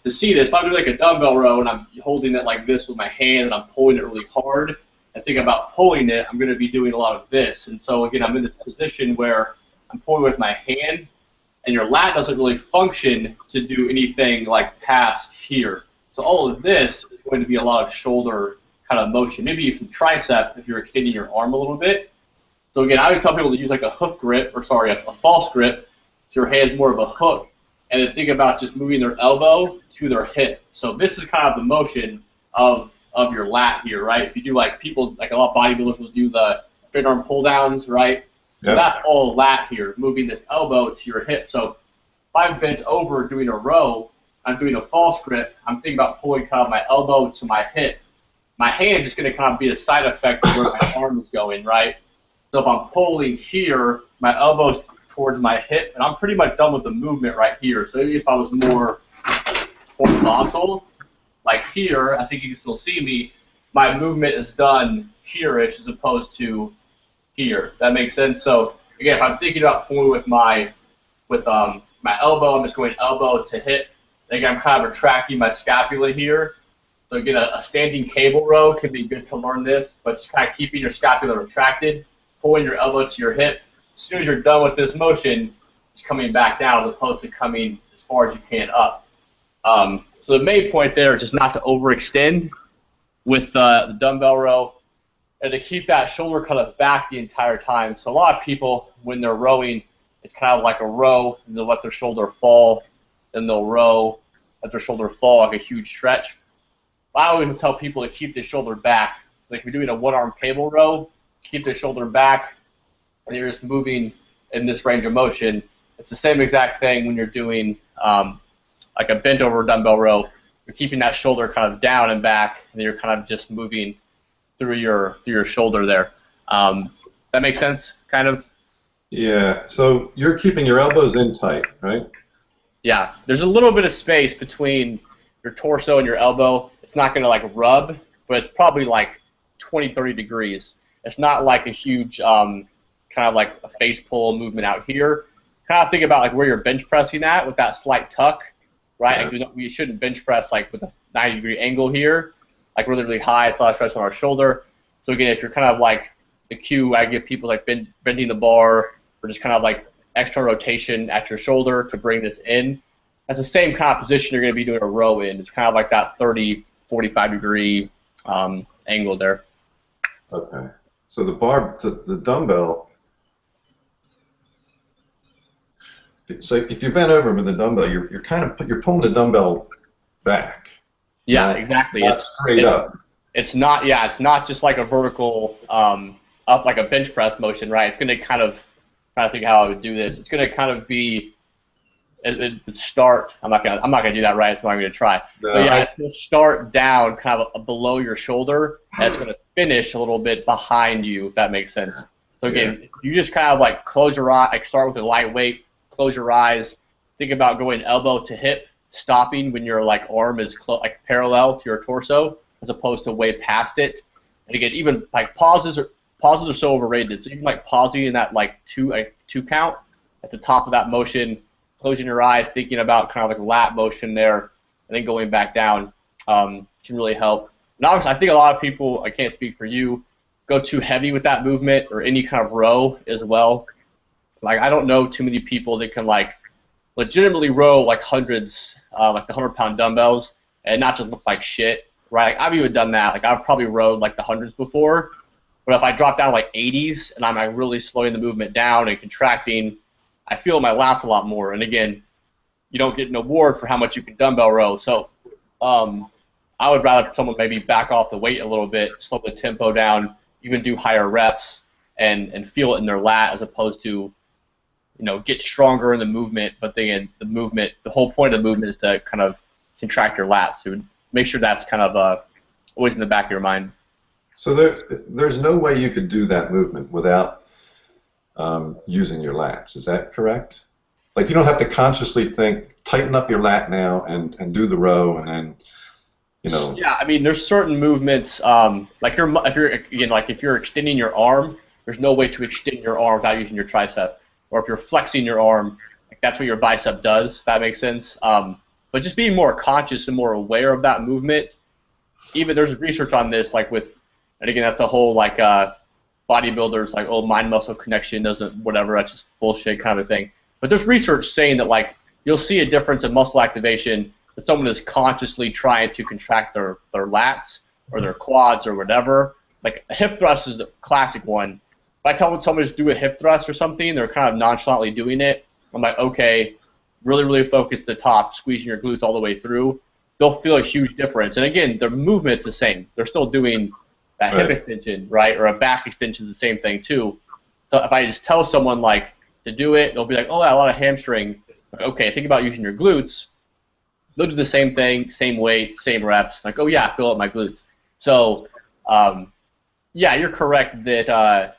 to see this, if I'm doing like a dumbbell row and I'm holding it like this with my hand and I'm pulling it really hard and think about pulling it, I'm going to be doing a lot of this. And so again, I'm in this position where I'm pulling with my hand, and your lat doesn't really function to do anything like past here. So all of this is going to be a lot of shoulder kind of motion. Maybe even tricep if you're extending your arm a little bit. So again, I always tell people to use like a hook grip, or sorry, a false grip, so your hand's more of a hook, and then think about just moving their elbow to their hip. So this is kind of the motion of your lat here, right? If you do like people, like a lot of bodybuilders will do the straight arm pull downs, right? So Yep. that's all lat here, moving this elbow to your hip. So if I'm bent over doing a row, I'm doing a false grip, I'm thinking about pulling kind of my elbow to my hip. My hand is going to kind of be a side effect of where my arm is going, right? So if I'm pulling here, my elbow's towards my hip, and I'm pretty much done with the movement right here. So maybe if I was more horizontal, like here, I think you can still see me, my movement is done here-ish as opposed to here. That makes sense? So again, if I'm thinking about pulling with my elbow, I'm just going elbow to hip. Again, I'm kind of retracting my scapula here. So again, a standing cable row can be good to learn this, but just kind of keeping your scapula retracted, pulling your elbow to your hip. As soon as you're done with this motion, it's coming back down as opposed to coming as far as you can up. So the main point there is just not to overextend with the dumbbell row, and to keep that shoulder kind of back the entire time. So a lot of people, when they're rowing, it's kind of like a row, and they'll let their shoulder fall then they'll row, let their shoulder fall like a huge stretch. I always tell people to keep the shoulder back. Like if you're doing a one-arm cable row, keep the shoulder back, and you're just moving in this range of motion. It's the same exact thing when you're doing like a bent over dumbbell row. You're keeping that shoulder kind of down and back, and then you're kind of just moving through your shoulder there. That makes sense, kind of? Yeah, so you're keeping your elbows in tight, right? Yeah, there's a little bit of space between your torso and your elbow. It's not going to like rub, but it's probably like 20, 30 degrees. It's not like a huge kind of like a face pull movement out here. Kind of think about like where you're bench pressing at with that slight tuck, right? Yeah. Like we shouldn't bench press like with a 90-degree angle here, like really, really high. It's a lot of stress on our shoulder. So again, if you're kind of like the cue I give people like bending the bar or just kind of like external rotation at your shoulder to bring this in. That's the same kind of position you're going to be doing a row in. It's kind of like that 30, 45-degree angle there. Okay. So the dumbbell. So if you bend over with the dumbbell, you're pulling the dumbbell back. Yeah, exactly. Not straight up. It's not. Yeah, it's not just like a vertical up like a bench press motion, right? It's going to kind of trying to think how I would do this. It's going to kind of be it would start. I'm not gonna do that right. So I'm going to try. No, but yeah, it's going to start down, kind of below your shoulder, and it's going to finish a little bit behind you, if that makes sense. So again, you just kind of like close your eye, like start with a lightweight, close your eyes, think about going elbow to hip, stopping when your like arm is like parallel to your torso, as opposed to way past it. And again, even like pauses are so overrated. So even like pausing in that like two count at the top of that motion, closing your eyes, thinking about kind of like lat motion there, and then going back down can really help. And obviously, I think a lot of people, I can't speak for you, go too heavy with that movement or any kind of row as well. Like I don't know too many people that can like legitimately row like hundreds, like the 100-pound dumbbells, and not just look like shit, right? Like, I've even done that. Like I've probably rowed like the hundreds before, but if I drop down like 80s and I'm like really slowing the movement down and contracting, I feel my lats a lot more. And again, you don't get an award for how much you can dumbbell row. So I would rather someone maybe back off the weight a little bit, slow the tempo down, even do higher reps, and feel it in their lat as opposed to, get stronger in the movement. But then the whole point of the movement is to kind of contract your lats. So make sure that's kind of always in the back of your mind. So there's no way you could do that movement without using your lats. Is that correct? Like you don't have to consciously think, tighten up your lat now and do the row and then, Yeah, I mean, there's certain movements. Like if you're extending your arm, there's no way to extend your arm without using your tricep. Or if you're flexing your arm, like that's what your bicep does. If that makes sense. But just being more conscious and more aware of that movement. Even there's research on this, like and again, that's a whole like bodybuilders like mind-muscle connection doesn't whatever. That's just bullshit kind of thing. But there's research saying that like you'll see a difference in muscle activation if someone is consciously trying to contract their lats or their quads or whatever. Like a hip thrust is the classic one. If I tell someone to do a hip thrust or something, they're kind of nonchalantly doing it. I'm like, okay, really, really focus the top, squeezing your glutes all the way through. They'll feel a huge difference. And again, the movement's the same. They're still doing that hip extension, right? Or a back extension is the same thing too. So if I just tell someone like to do it, they'll be like, oh, I got a lot of hamstring. Like, okay, think about using your glutes. They'll do the same thing, same weight, same reps. Like, oh yeah, I feel it in my glutes. So, yeah, you're correct that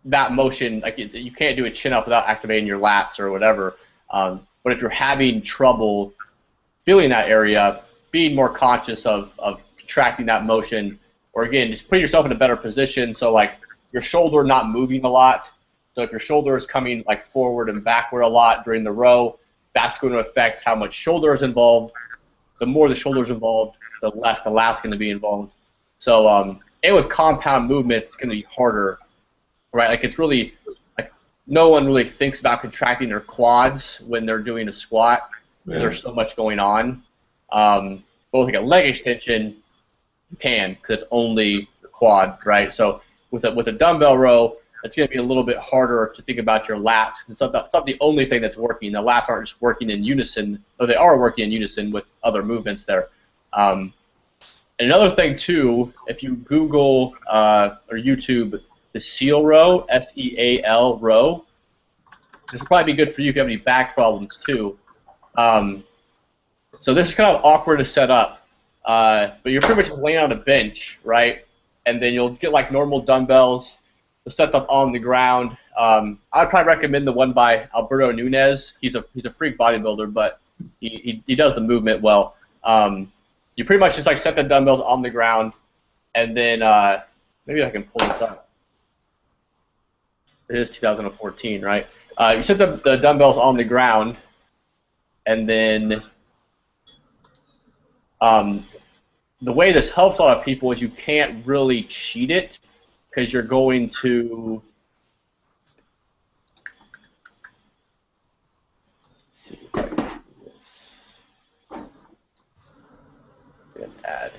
that motion, like you can't do a chin up without activating your lats or whatever. But if you're having trouble feeling that area, being more conscious of contracting that motion, or again, just putting yourself in a better position. So like your shoulder not moving a lot. So if your shoulder is coming like forward and backward a lot during the row, that's going to affect how much shoulder is involved. The more the shoulder is involved, the less the lat's going to be involved. So and with compound movement, it's going to be harder, right? Like it's really like no one really thinks about contracting their quads when they're doing a squat because there's so much going on. But with like a leg extension, you can because it's only the quad, right? So with a dumbbell row, it's going to be a little bit harder to think about your lats. It's not the only thing that's working. The lats aren't just working in unison, though they are working in unison with other movements there. And another thing, too, if you Google or YouTube the seal row, S-E-A-L row, this will probably be good for you if you have any back problems, too. So this is kind of awkward to set up, but you're pretty much laying on a bench, right? And then you'll get like normal dumbbells set up on the ground. I'd probably recommend the one by Alberto Nunez. He's a freak bodybuilder, but he does the movement well. You pretty much just like set the dumbbells on the ground, and then maybe I can pull this up. It is 2014, right? You set the dumbbells on the ground, and then the way this helps a lot of people is you can't really cheat it because you're going to see if I can do this. Let's add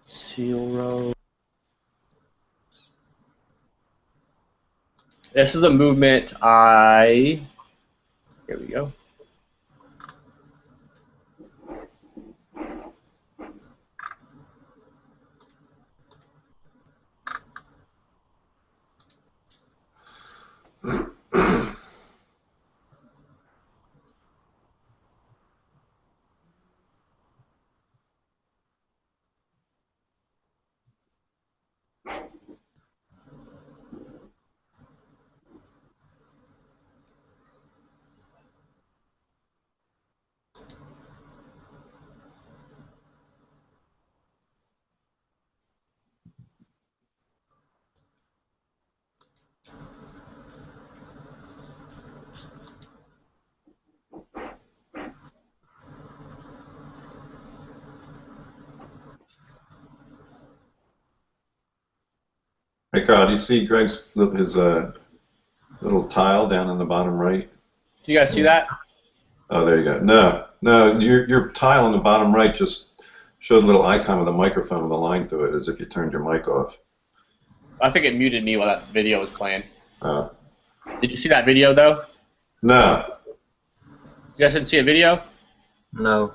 seal row. This is a movement here we go. Hey, Carl, do you see Greg's his little tile down in the bottom right? Do you guys see that? Oh, there you go. No, your tile in the bottom right just showed a little icon with a microphone with a line through it, as if you turned your mic off. I think it muted me while that video was playing. Oh. Did you see that video, though? No. You guys didn't see a video? No.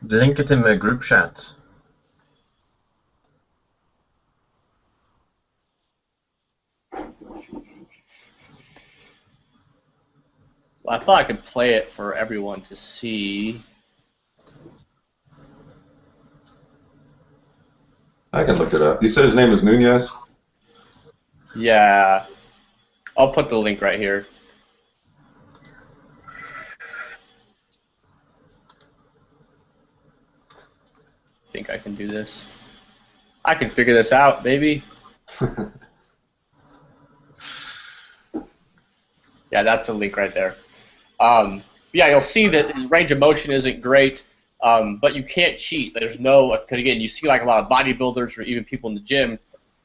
Link it in the group chat. Well, I thought I could play it for everyone to see. I can look it up. You said his name was Nunez? Yeah. I'll put the link right here. I think I can do this. I can figure this out, baby. Yeah, that's the link right there. Yeah, you'll see that his range of motion isn't great, but you can't cheat. There's no, because again, you see like a lot of bodybuilders or even people in the gym,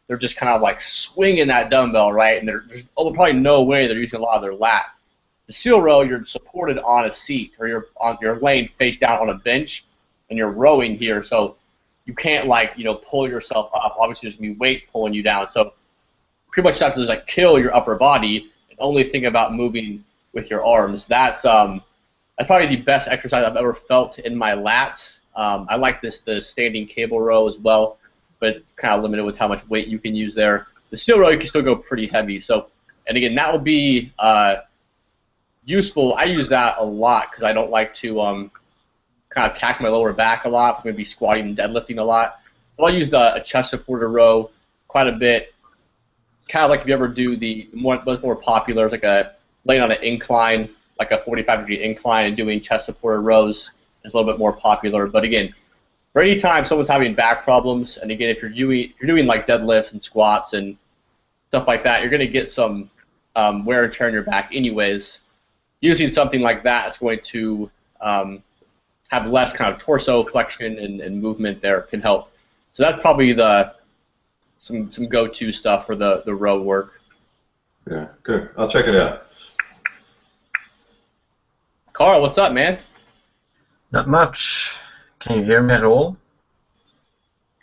they're just kind of like swinging that dumbbell, right? And there's probably no way they're using a lot of their lat. The seal row, you're supported on a seat, or you're laying face down on a bench, and you're rowing here, so you can't like pull yourself up. Obviously, there's gonna be weight pulling you down, so pretty much have to just like kill your upper body and only think about moving with your arms. That's probably the best exercise I've ever felt in my lats. I like the standing cable row as well, but kind of limited with how much weight you can use there. The seal row, you can still go pretty heavy. So, and again, that will be useful. I use that a lot because I don't like to kind of tack my lower back a lot. I'm going to be squatting and deadlifting a lot. So I'll use a chest supporter row quite a bit. Kind of like if you ever do the more popular, like a laying on an incline, like a 45-degree incline, and doing chest supported rows is a little bit more popular. But again, for any time someone's having back problems, and again, if you're doing like deadlifts and squats and stuff like that, you're going to get some wear and tear in your back anyways. Using something like that, it's going to have less kind of torso flexion and movement there can help. So that's probably some go-to stuff for the row work. Yeah, good. I'll check it out. Carl, what's up, man? Not much. Can you hear me at all?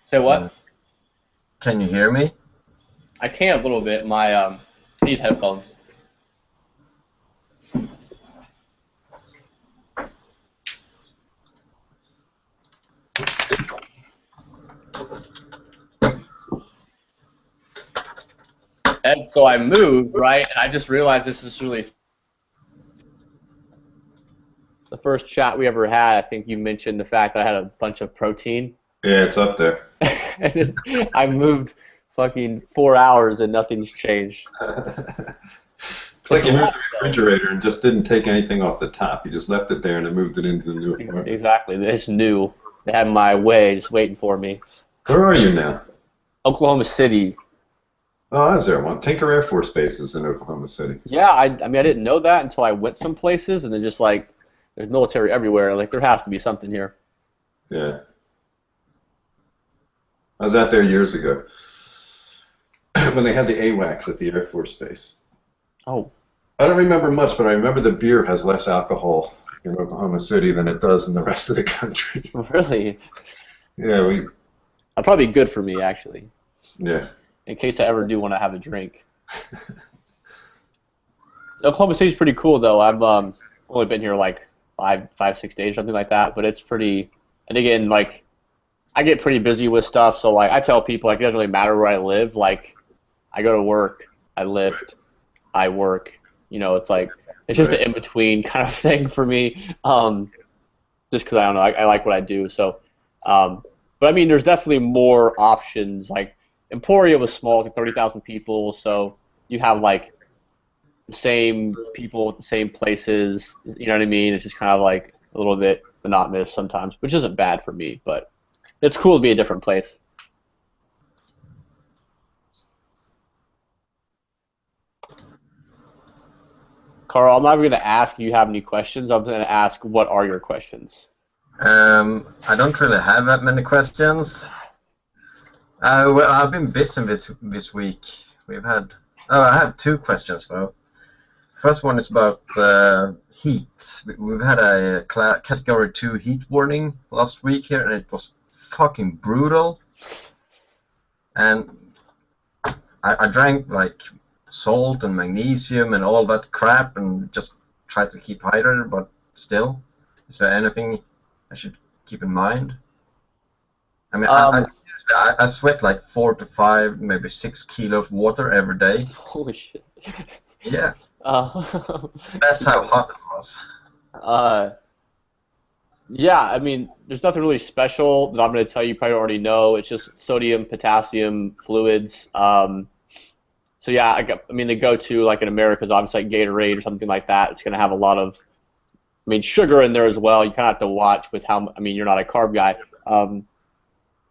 Say what? Can you hear me? I can a little bit. I need headphones. And so I moved, right? And I just realized this is really the first chat we ever had. I think you mentioned the fact that I had a bunch of protein. Yeah, it's up there. And then I moved fucking 4 hours and nothing's changed. It's like you moved the refrigerator and just didn't take anything off the top. You just left it there and then moved it into the new apartment. Exactly. They just knew. They had my way just waiting for me. Where are you now? Oklahoma City. Oh, I was there one. Tinker Air Force Base is in Oklahoma City. Yeah, I mean, I didn't know that until I went some places, and then just like, there's military everywhere. Like, there has to be something here. Yeah. I was out there years ago when they had the AWACS at the Air Force Base. Oh. I don't remember much, but I remember the beer has less alcohol in Oklahoma City than it does in the rest of the country. Really? Yeah, That'd probably be good for me, actually. Yeah. In case I ever do want to have a drink. Oklahoma City's pretty cool, though. I've only been here like 6 days, something like that. But it's pretty. And again, like, I get pretty busy with stuff, so like I tell people, like, it doesn't really matter where I live. Like, I go to work, I lift, I work. You know, it's like it's just an in-between kind of thing for me. Just because I don't know, I like what I do. So, but I mean, there's definitely more options. Like, Emporia was small, like 30,000 people, so you have like the same people at the same places. You know what I mean? It's just kind of like a little bit monotonous sometimes, which isn't bad for me, but it's cool to be a different place. Carl, I'm not going to ask if you have any questions. I'm going to ask, what are your questions? I don't really have that many questions. Well, I've been busy this week. I have two questions though. First one is about heat. We've had a category 2 heat warning last week here, and it was fucking brutal. And I drank like salt and magnesium and all that crap and just tried to keep hydrated, but still, is there anything I should keep in mind? I mean, I sweat like 4 to 5, maybe 6 kilos of water every day. Holy shit. Yeah. That's how hot it was. Yeah, I mean, there's nothing really special that I'm going to tell you. You probably already know. It's just sodium, potassium, fluids. So yeah, I mean, the go-to like in America is obviously like Gatorade or something like that. It's going to have a lot of, I mean, sugar in there as well. You kind of have to watch with how. I mean, you're not a carb guy.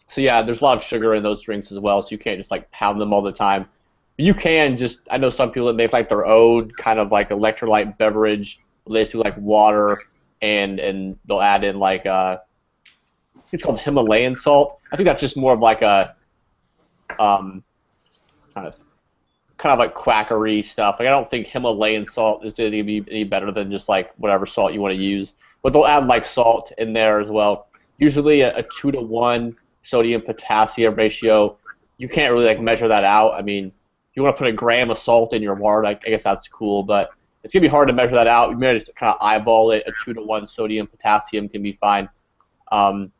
So yeah, there's a lot of sugar in those drinks as well. So you can't just like pound them all the time. You can just. I know some people that make like their own kind of like electrolyte beverage. They just do like water and they'll add in like it's called Himalayan salt. I think that's just more of like a kind of like quackery stuff. Like, I don't think Himalayan salt is going to be any better than just like whatever salt you want to use. But they'll add like salt in there as well. Usually a 2-to-1 sodium potassium ratio. You can't really like measure that out. I mean, if you want to put a gram of salt in your water, I guess that's cool, but it's going to be hard to measure that out. You may just kind of eyeball it. A 2-to-1 sodium potassium can be fine. Sodium's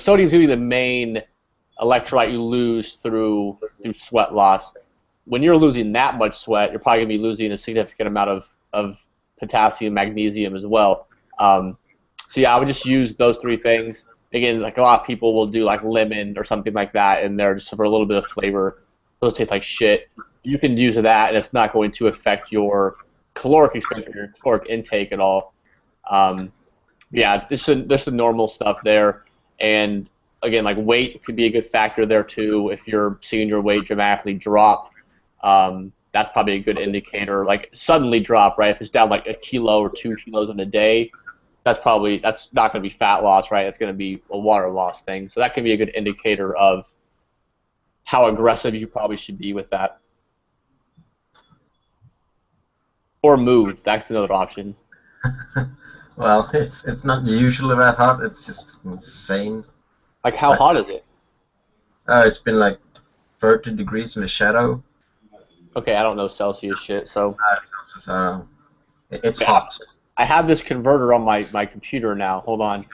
going to be the main electrolyte you lose through sweat loss. When you're losing that much sweat, you're probably going to be losing a significant amount of potassium, magnesium as well. So yeah, I would just use those three things. Again, like a lot of people will do like lemon or something like that in there just for a little bit of flavor. Those taste like shit. You can use that, and it's not going to affect your caloric expenditure, your caloric intake at all. Yeah, there's some normal stuff there. And again, like weight could be a good factor there too. If you're seeing your weight dramatically drop, that's probably a good indicator. Like suddenly drop, right? If it's down like 1 kilo or 2 kilos in a day, that's not going to be fat loss, right? It's going to be a water loss thing. So that can be a good indicator of how aggressive you probably should be with that. Or move. That's another option. Well, it's not usually that hot. It's just insane. Like, how hot is it? It's been like 30 degrees in the shadow. Okay, I don't know Celsius shit, so. Celsius. It's Yeah. hot. I have this converter on my computer now. Hold on.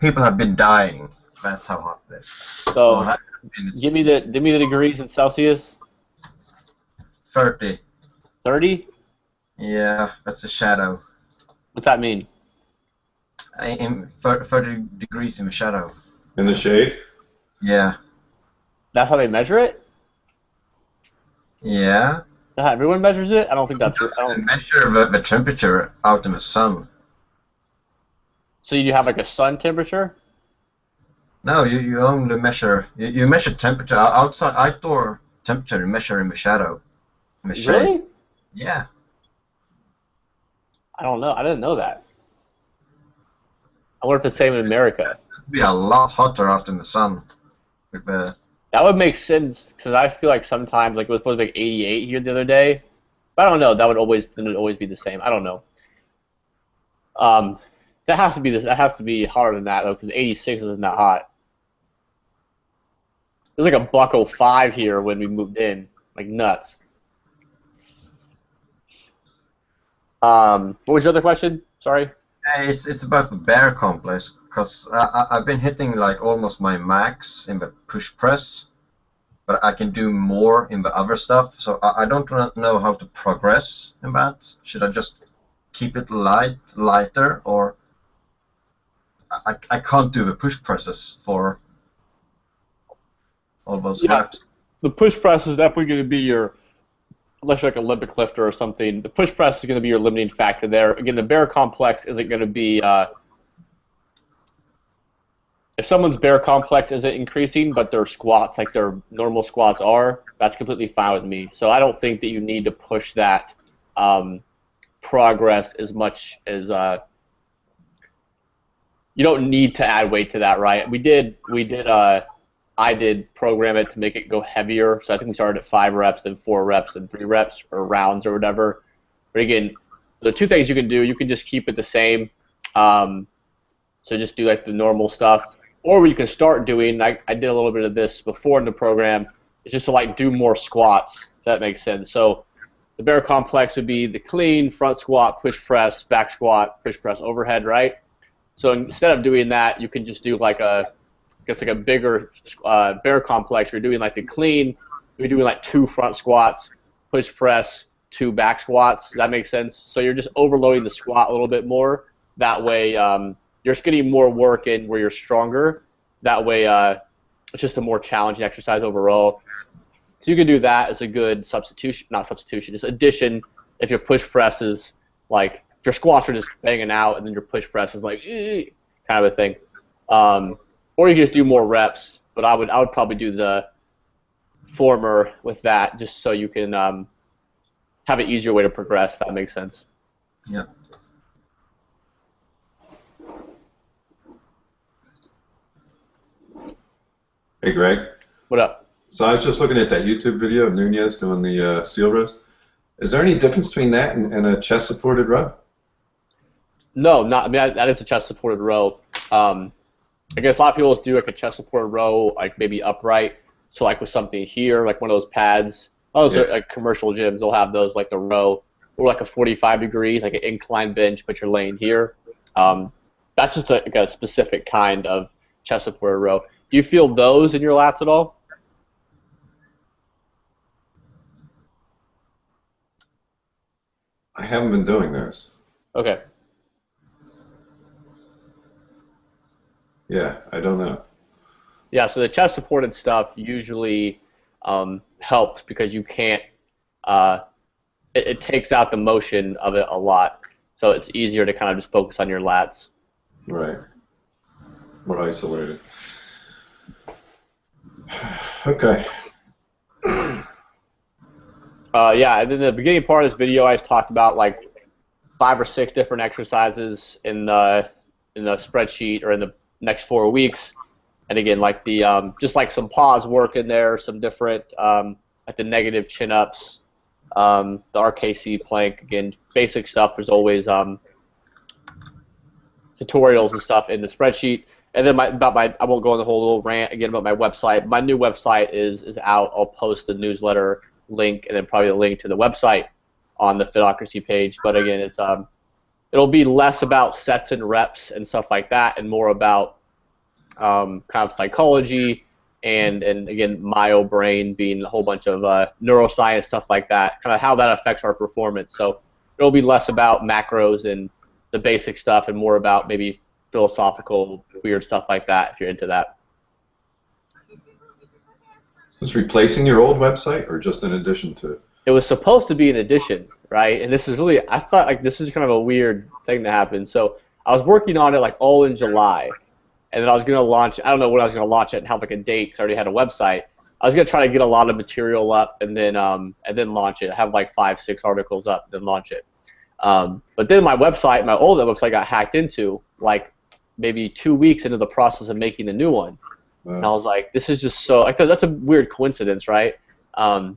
People have been dying. That's how hot it is. So, give me the degrees in Celsius. 30. 30? Yeah, that's a shadow. What's that mean? 30 degrees in the shadow. In the shade? Yeah. That's how they measure it? Yeah. Everyone measures it? I don't think that's. They measure the temperature out in the sun. So you have like a sun temperature? No, you only measure you measure temperature outside outdoor temperature. You measure in the shadow. In the shade. Really? Yeah. I don't know. I didn't know that. I wonder if it's the same in America. It'd be a lot hotter out in the sun. With the That would make sense because I feel like sometimes like it was supposed to be like 88 here the other day, but I don't know. That would always be the same. I don't know. That has to be this. That has to be hotter than that though, because 86 isn't that hot. It was like a $1.05 here when we moved in, like nuts. What was your other question? Sorry. It's about the bear complex because I've been hitting like almost my max in the push press, but I can do more in the other stuff. So I don't know how to progress in that. Should I just keep it lighter, or I can't do the push presses for all those reps. The push press is definitely going to be your, unless you're like an Olympic lifter or something, the push press is going to be your limiting factor there. Again, the bear complex isn't going to be, if someone's bear complex isn't increasing, but their squats, like their normal squats are, that's completely fine with me. So I don't think that you need to push that progress as much as, you don't need to add weight to that, right? I did program it to make it go heavier, so I think we started at 5 reps, then 4 reps, then 3 reps, or rounds or whatever. But again, the two things you can do, you can just keep it the same, so just do like the normal stuff, or you can start doing, I did a little bit of this before in the program, it's just to like do more squats, if that makes sense. So the bear complex would be the clean, front squat, push press, back squat, push press, overhead, right? So instead of doing that, you can just do like a bigger bear complex. You're doing like the clean. You're doing like 2 front squats, push press, 2 back squats. Does that make sense? So you're just overloading the squat a little bit more. That way, you're just getting more work in where you're stronger. That way, it's just a more challenging exercise overall. So you can do that as a good substitution, not substitution, just addition if your push press is like, if your squats are just banging out and then your push press is like, kind of a thing. Or you can just do more reps, but I would probably do the former with that just so you can have an easier way to progress, if that makes sense. Yeah. Hey, Greg. What up? So I was just looking at that YouTube video of Nunez doing the seal rows. Is there any difference between that and a chest-supported row? No, not. I mean, that is a chest-supported row. I guess a lot of people just do like a chest-supported row, like maybe upright. So like with something here, like one of those pads. Those are like commercial gyms. They'll have those like the row, or like a 45 degree, like an incline bench, but you're laying here. That's just like a specific kind of chest-supported row. Do you feel those in your lats at all? I haven't been doing those. Okay. Yeah, I don't know. Yeah, so the chest-supported stuff usually helps because you can't, it takes out the motion of it a lot. So it's easier to kind of just focus on your lats. Right. More isolated. Okay. Yeah, and then the beginning part of this video, I talked about like 5 or 6 different exercises in the spreadsheet or in the next 4 weeks. And again, like the just like some pause work in there, some different like the negative chin-ups, the RKC plank. Again, basic stuff. There's always tutorials and stuff in the spreadsheet. And then I won't go on the whole little rant again about my website. My new website is out. I'll post the newsletter link and then probably a link to the website on the Fitocracy page. But again, it'll be less about sets and reps and stuff like that, and more about kind of psychology and again, myo-brain being a whole bunch of neuroscience, stuff like that, kind of how that affects our performance. So it'll be less about macros and the basic stuff and more about maybe philosophical, weird stuff like that if you're into that. Is this replacing your old website or just in addition to it? It was supposed to be an addition, right? And this is really, I thought like this is kind of a weird thing to happen. So I was working on it like all in July. And then I was going to launch, I don't know when I was going to launch it and have like a date because I already had a website. I was going to try to get a lot of material up and then launch it. I have like 5-6 articles up, then launch it. But then my website, my old website got hacked into like maybe 2 weeks into the process of making a new one. Wow. And I was like, this is just so, like that's a weird coincidence, right? So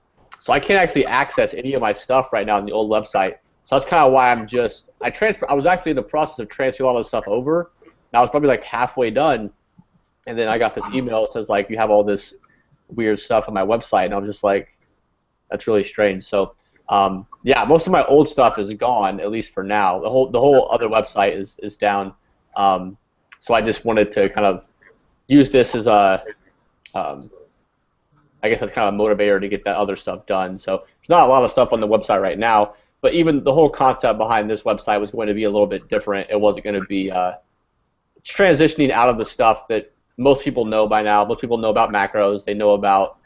I can't actually access any of my stuff right now on the old website. So that's kind of why I was actually in the process of transferring all this stuff over. And I was probably like halfway done, and then I got this email that says like you have all this weird stuff on my website, and I'm just like, that's really strange. So yeah, most of my old stuff is gone, at least for now. The whole other website is down. So I just wanted to kind of use this as a I guess that's kind of a motivator to get that other stuff done. So there's not a lot of stuff on the website right now, but even the whole concept behind this website was going to be a little bit different. It wasn't going to be transitioning out of the stuff that most people know by now. Most people know about macros. They know about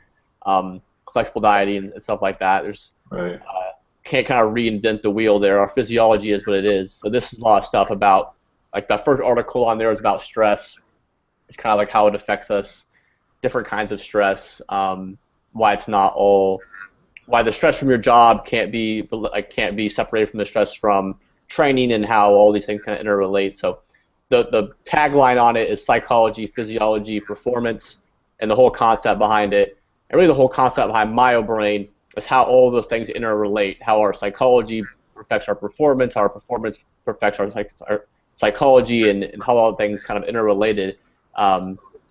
flexible dieting and stuff like that. There's Right. Can't kind of reinvent the wheel there. Our physiology is what it is. So this is a lot of stuff about, like the first article on there is about stress. It's kind of like how it affects us, different kinds of stress, why it's not all, why the stress from your job can't be separated from the stress from training, and how all these things kind of interrelate. So the tagline on it is psychology, physiology, performance, and the whole concept behind it, and really the whole concept behind myo-brain is how all of those things interrelate, how our psychology affects our performance, how our performance affects our psychology, and how all things kind of interrelated,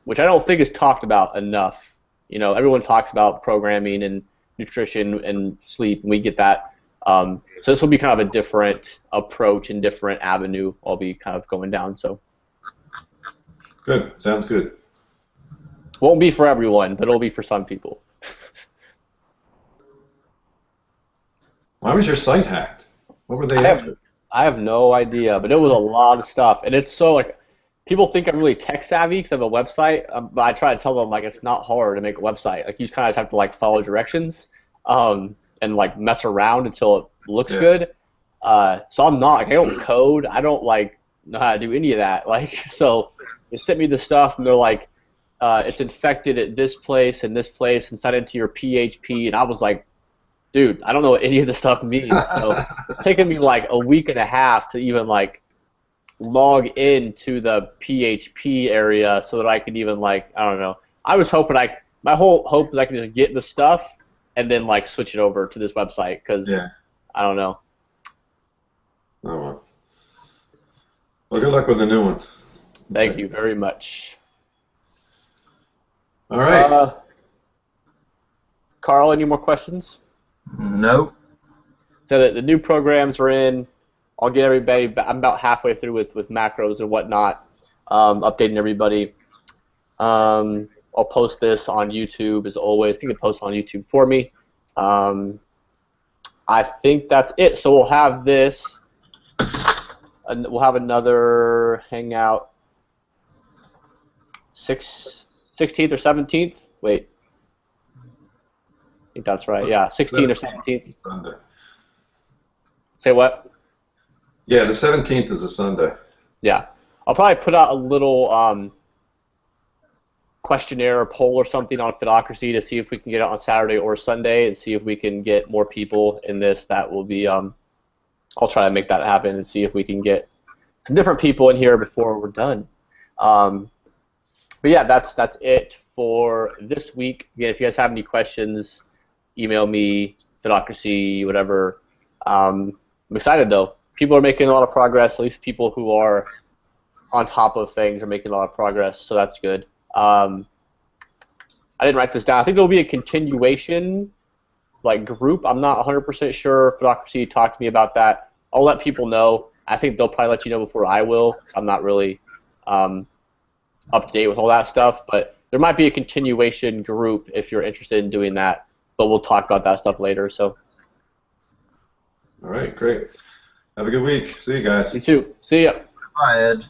which I don't think is talked about enough. You know, everyone talks about programming and nutrition and sleep, and we get that. So this will be kind of a different approach and different avenue I'll be kind of going down. So Good. Sounds good. won't be for everyone, but it'll be for some people. Why was your site hacked? What were they after? I have no idea, but it was a lot of stuff, and it's so like people think I'm really tech savvy because I have a website, but I try to tell them like it's not hard to make a website. Like you just kind of have to like follow directions, and like mess around until it looks good. So I'm not like I don't code. I don't like know how to do any of that. Like so, they sent me the stuff, and they're like, it's infected at this place and this place, and sent it to your PHP, and I was like, dude, I don't know what any of this stuff means. So it's taken me like a week and a half to even like log into the PHP area so that I could even like, I don't know. I was hoping my whole hope is I could just get the stuff and then like switch it over to this website because I don't know. Oh well. Well, good luck with the new one. Thank you very much. All right. Carl, any more questions? No. So the new programs are in. I'll get everybody. I'm about halfway through with macros and whatnot, updating everybody. I'll post this on YouTube as always. You can post on YouTube for me. I think that's it. So we'll have this, and we'll have another hangout. 16th or 17th. Wait. I think that's right. Yeah, 16th or 17th. Sunday. Say what? Yeah, the 17th is a Sunday. Yeah. I'll probably put out a little questionnaire or poll or something on Fitocracy to see if we can get it on Saturday or Sunday and see if we can get more people in this. That will be, I'll try to make that happen and see if we can get some different people in here before we're done. But yeah, that's it for this week. Again, if you guys have any questions, email me, Fitocracy, whatever. I'm excited though. People are making a lot of progress, at least people who are on top of things, are making a lot of progress, so that's good. I didn't write this down. I think there'll be a continuation group. I'm not 100% sure if Photocracy talked to me about that. I'll let people know. I think they'll probably let you know before I will. I'm not really up to date with all that stuff, but there might be a continuation group if you're interested in doing that. But we'll talk about that stuff later. So. All right, great. Have a good week. See you guys. You too. See ya. Bye, Ed.